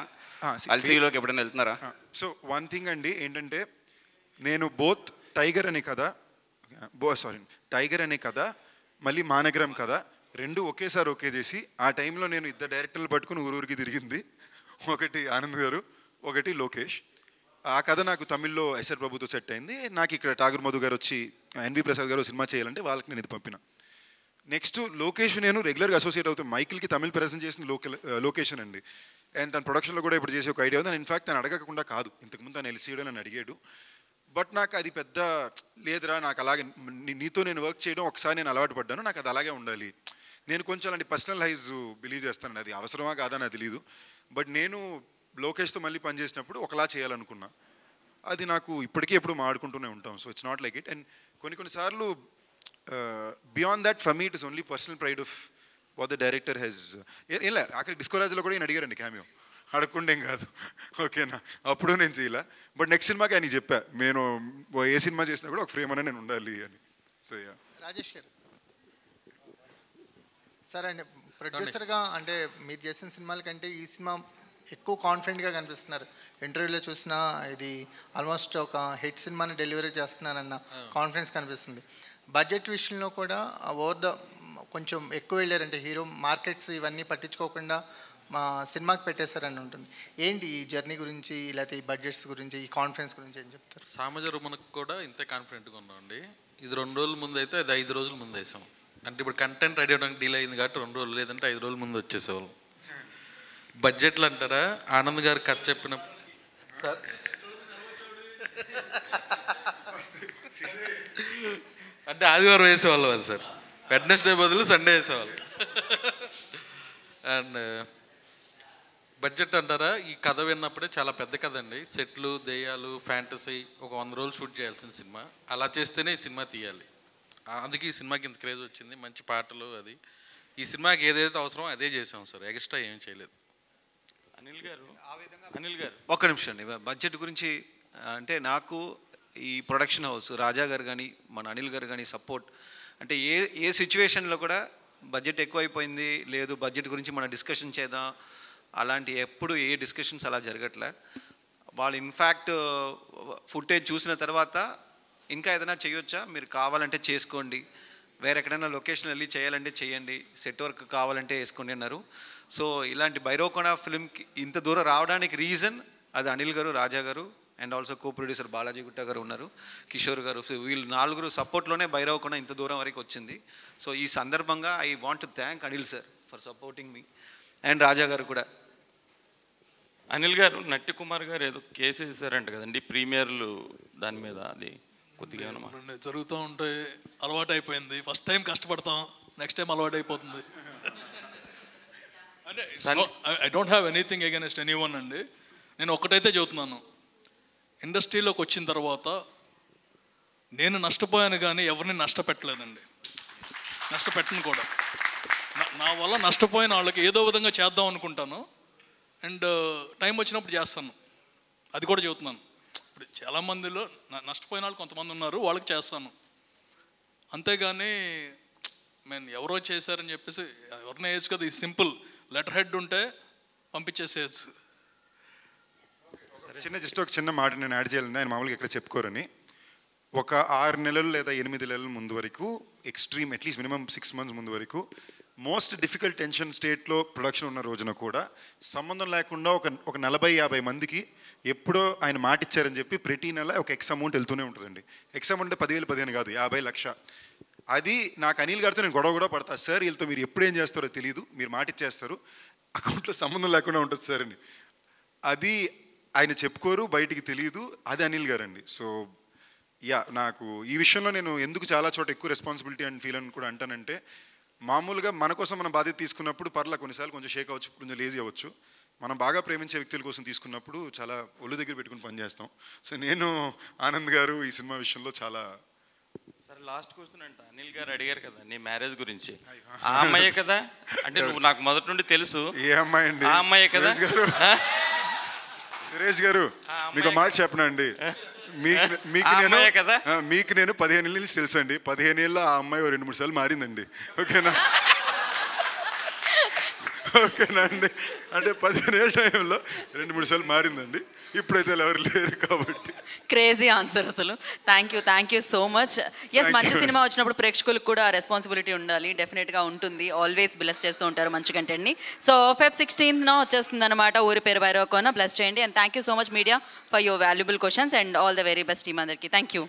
ఎల్సీయూలోకి ఎప్పుడైనా వెళ్తున్నారా? సో వన్ థింగ్ అండి ఏంటంటే, నేను బోత్ టైగర్ అనే కథ టైగర్ అనే కథ మళ్ళీ మానగరం కథ రెండు ఒకేసారి ఓకే చేసి ఆ టైంలో నేను 2 డైరెక్టర్లు పట్టుకుని ఊరికి తిరిగింది. ఒకటి ఆనంద్ గారు, ఒకటి లోకేష్. ఆ కథ నాకు తమిళ్లో ఎస్ఆర్ ప్రభుతో సెట్ అయింది. నాకు ఇక్కడ ఠాగూర్ మధు గారు వచ్చి ఎన్వి ప్రసాద్ గారు సినిమా చేయాలంటే వాళ్ళకి నేను ఇది పంపిన. నెక్స్ట్ లోకేష్ నేను రెగ్యులర్గా అసోసియేట్ అవుతాను. మైకిల్కి తమిళ్ ప్రజెంట్ చేసిన లొకేషన్ అండి. అండ్ తన ప్రొడక్షన్లో కూడా ఇప్పుడు చేసే ఒక ఐడియా ఉంది. ఇన్ఫాక్ట్ తను అడగకుండా కాదు, ఇంతకుముందు తను ఎల్సీడో నన్ను అడిగాడు. బట్ నాకు అది పెద్ద లేదురా, నాకు అలాగే నీతో నేను వర్క్ చేయడం ఒకసారి నేను అలవాటు పడ్డాను, నాకు అది అలాగే ఉండాలి. నేను కొంచెం అలాంటి పర్సనల్ హైజ్ బిలీవ్ చేస్తాను, అది అవసరమా కాదా నాకు తెలియదు. బట్ నేను లోకేష్తో మళ్ళీ పనిచేసినప్పుడు ఒకలా చేయాలనుకున్నా. అది నాకు ఇప్పటికీ ఎప్పుడు మాట్లాడుకుంటూనే ఉంటాం. So it's not like it. And కొన్నిసార్లు beyond that for me it is only personal pride of what the director has. ఏం అక్కడ డిస్కోరాజ్లో కూడా నేను అడిగారండి క్యామియో, అడగకుండేం కాదు, ఓకేనా? అప్పుడు నేను చేయలే. బట్ నెక్స్ట్ సినిమాకి ఆయన చెప్పా, నేను ఏ సినిమా చేసినా కూడా ఒక ఫ్రేమ్ అనే నేను ఉండాలి అని. సో రాజేష్ గారు సరే అండి, ప్రొడ్యూసర్గా అంటే మీరు చేసిన సినిమాల కంటే ఈ సినిమా ఎక్కువ కాన్ఫిడెంట్గా కనిపిస్తున్నారు. ఇంటర్వ్యూలో చూసినా ఇది ఆల్మోస్ట్ ఒక హిట్ సినిమాని డెలివరీ చేస్తున్నానన్న కాన్ఫిడెన్స్ కనిపిస్తుంది. బడ్జెట్ విషయంలో కూడా ఓవర్ ద కొంచెం ఎక్కువ వెళ్ళారంటే హీరో మార్కెట్స్ ఇవన్నీ పట్టించుకోకుండా మా సినిమాకి పెట్టేశారని ఉంటుంది. ఏంటి ఈ జర్నీ గురించి, లేకపోతే ఈ బడ్జెట్స్ గురించి, ఈ కాన్ఫిడెన్స్ గురించి ఏం చెప్తారు? సామజరుమనకు కూడా ఇంతే కాన్ఫిడెంట్గా ఉన్నామండి. ఇది 2 రోజుల ముందు అయితే అది 5 రోజుల ముందు వేసాం. అంటే ఇప్పుడు కంటెంట్ రెడీ అవ్వడానికి డీల్ అయింది కాబట్టి 2 రోజులు, లేదంటే 5 రోజుల ముందు వచ్చేసేవాళ్ళం. బడ్జెట్లు అంటారా, ఆనంద్ గారు కథ చెప్పిన సార్ అంటే ఆదివారం వేసేవాళ్ళం అది సార్, వెడ్నెస్డే బదులు సండే వేసేవాళ్ళు. అండ్ బడ్జెట్ అంటారా, ఈ కథ విన్నప్పుడే చాలా పెద్ద కథ అండి. సెట్లు, దెయ్యాలు, ఫ్యాంటసీ, ఒక 100 రోజులు షూట్ చేయాల్సిన సినిమా. అలా చేస్తేనే ఈ సినిమా తీయాలి. అందుకే ఈ సినిమాకి ఇంత క్రేజ్ వచ్చింది. మంచి పాటలు, అది ఈ సినిమాకి ఏదైతే అవసరమో అదే చేసాం సార్, ఎక్స్ట్రా ఏం చేయలేదు. అనిల్ గారు ఒక్క నిమిషం అండి. బడ్జెట్ గురించి అంటే నాకు ఈ ప్రొడక్షన్ హౌస్ రాజా గారు కానీ మన అనిల్ గారు కానీ సపోర్ట్, అంటే ఏ సిచ్యువేషన్లో కూడా బడ్జెట్ ఎక్కువైపోయింది లేదు, బడ్జెట్ గురించి మనం డిస్కషన్ చేద్దాం, అలాంటి ఎప్పుడు ఏ డిస్కషన్స్ అలా జరగట్లే. వాళ్ళు ఇన్ఫ్యాక్ట్ ఫుటేజ్ చూసిన తర్వాత ఇంకా ఏదైనా చేయొచ్చా, మీరు కావాలంటే చేసుకోండి, వేరే ఎక్కడైనా లొకేషన్ వెళ్ళి చేయాలంటే చేయండి, సెట్ వర్క్ కావాలంటే వేసుకోండి అన్నారు. సో ఇలాంటి భైరవకొండ ఫిల్మ్కి ఇంత దూరం రావడానికి రీజన్ అది అనిల్ గారు, రాజా గారు and also co producer Balaji గుట్ట గారు ఉన్నారు, కిషోర్ గారు. సో వీళ్ళు 4 సపోర్ట్లోనే భైరవకొండ ఇంత దూరం వరకు వచ్చింది. సో ఈ సందర్భంగా I want to thank Anil sir for supporting me and Raja garu కూడా. అనిల్ గారు, నట్టి కుమార్ గారు ఏదో కేసు వేసారంట కదండి ప్రీమియర్లు, దాని మీద అది కొద్దిగా జరుగుతూ ఉంటే అలవాటు అయిపోయింది. ఫస్ట్ టైం కష్టపడతాం, నెక్స్ట్ టైం అలవాటు అయిపోతుంది. అంటే I don't have anything against anyone అండి. నేను ఒక్కటైతే చెబుతున్నాను, ఇండస్ట్రీలోకి వచ్చిన తర్వాత నేను నష్టపోయాను కానీ ఎవరిని నష్టపెట్టలేదండి, నష్టపెట్టను కూడా. నా వల్ల నష్టపోయిన వాళ్ళకి ఏదో విధంగా చేద్దాం అనుకుంటాను, అండ్ టైం వచ్చినప్పుడు చేస్తాను. అది కూడా చెబుతున్నాను. ఇప్పుడు చాలామందిలో నష్టపోయిన వాళ్ళు కొంతమంది ఉన్నారు, వాళ్ళకి చేస్తాను. అంతేగాని మేము ఎవరో చేశారని చెప్పేసి ఎవరినే వేయచ్చు కదా, ఇది సింపుల్. లెటర్ హెడ్ ఉంటే పంపించేసేయచ్చు. జస్ట్ ఒక చిన్న మాట నేను యాడ్ చేయాలండి, ఆయన మామూలుగా ఇక్కడ చెప్పుకోరని. ఒక 6 నెలలు లేదా 8 నెలల ముందు వరకు, ఎక్స్ట్రీమ్ అట్లీస్ట్ మినిమం 6 months ముందు వరకు, మోస్ట్ డిఫికల్ట్ టెన్షన్ స్టేట్లో ప్రొడక్షన్ ఉన్న రోజున కూడా సంబంధం లేకుండా ఒక 40-50 మందికి ఎప్పుడో ఆయన మాట ఇచ్చారని చెప్పి ప్రతి నెల ఒక ఎక్స్ అమౌంట్ వెళ్తూనే ఉంటుందండి. ఎక్స్ అమౌంట్ అంటే 10,000, 15 కాదు, 50 లక్ష. అది నాకు అనిల్ గారితో నేను గొడవ కూడా పడతా, సార్ వీళ్ళతో మీరు ఎప్పుడు ఏం చేస్తారో తెలియదు, మీరు మాట ఇచ్చేస్తారు, అకౌంట్లో సంబంధం లేకుండా ఉంటుంది సార్ అని. అది ఆయన చెప్పుకోరు, బయటికి తెలియదు, అది అనిల్ గారండి. సో యా, నాకు ఈ విషయంలో నేను ఎందుకు చాలా చోట ఎక్కువ రెస్పాన్సిబిలిటీ అండ్ ఫీల్ అని కూడా అంటానంటే, మామూలుగా మన కోసం మనం బాధ్యత తీసుకున్నప్పుడు పర్లా కొన్నిసార్లు కొంచెం షేక్ అవ్వచ్చు, కొంచెం లేజీ అవ్వచ్చు. మనం బాగా ప్రేమించే వ్యక్తుల కోసం తీసుకున్నప్పుడు చాలా ఒళ్ళు దగ్గర పెట్టుకుని పనిచేస్తాం. సో నేను ఆనంద్ గారు ఈ సినిమా విషయంలో చాలా. సరే, లాస్ట్ క్వశ్చన్ అంట. అనిల్ గారు అడిగారు కదా నీ మ్యారేజ్ గురించి, ఆ అమ్మాయే కదా? అంటే నువ్వు నాకు మొదటి నుండి తెలుసు. ఏ అమ్మాయి అండి? ఆ అమ్మాయే కదా? సురేష్ గారు మీకు మాట చెప్పనండి, మీకు నేను 15 ఏళ్ళ నుంచి తెలుసు అండి. 15 ఏళ్ళ ఆ అమ్మాయి 2-3 సార్లు మారిందండి. ఓకేనా? ఓకేనా అండి? అంటే 15 ఏళ్ళ టైంలో 2-3 సార్లు మారిందండి. ఇప్పుడైతే ఎవరు లేరు కాబట్టి. క్రేజీ ఆన్సర్ అసలు. Thank you so much. Yes, మంచి సినిమా వచ్చినప్పుడు ప్రేక్షకులకు కూడా రెస్పాన్సిబిలిటీ ఉండాలి, డెఫినెట్గా ఉంటుంది. ఆల్వేస్ బ్లెస్ చేస్తూ ఉంటారు మంచి కంటెంట్ని. సో Feb 16th వచ్చేస్తుంది అనమాట ఊరి పేరు భైరవకొండ. బ్లెస్ చేయండి. And thank you so much media for your valuable questions and all the very best team అందరికీ. Thank you.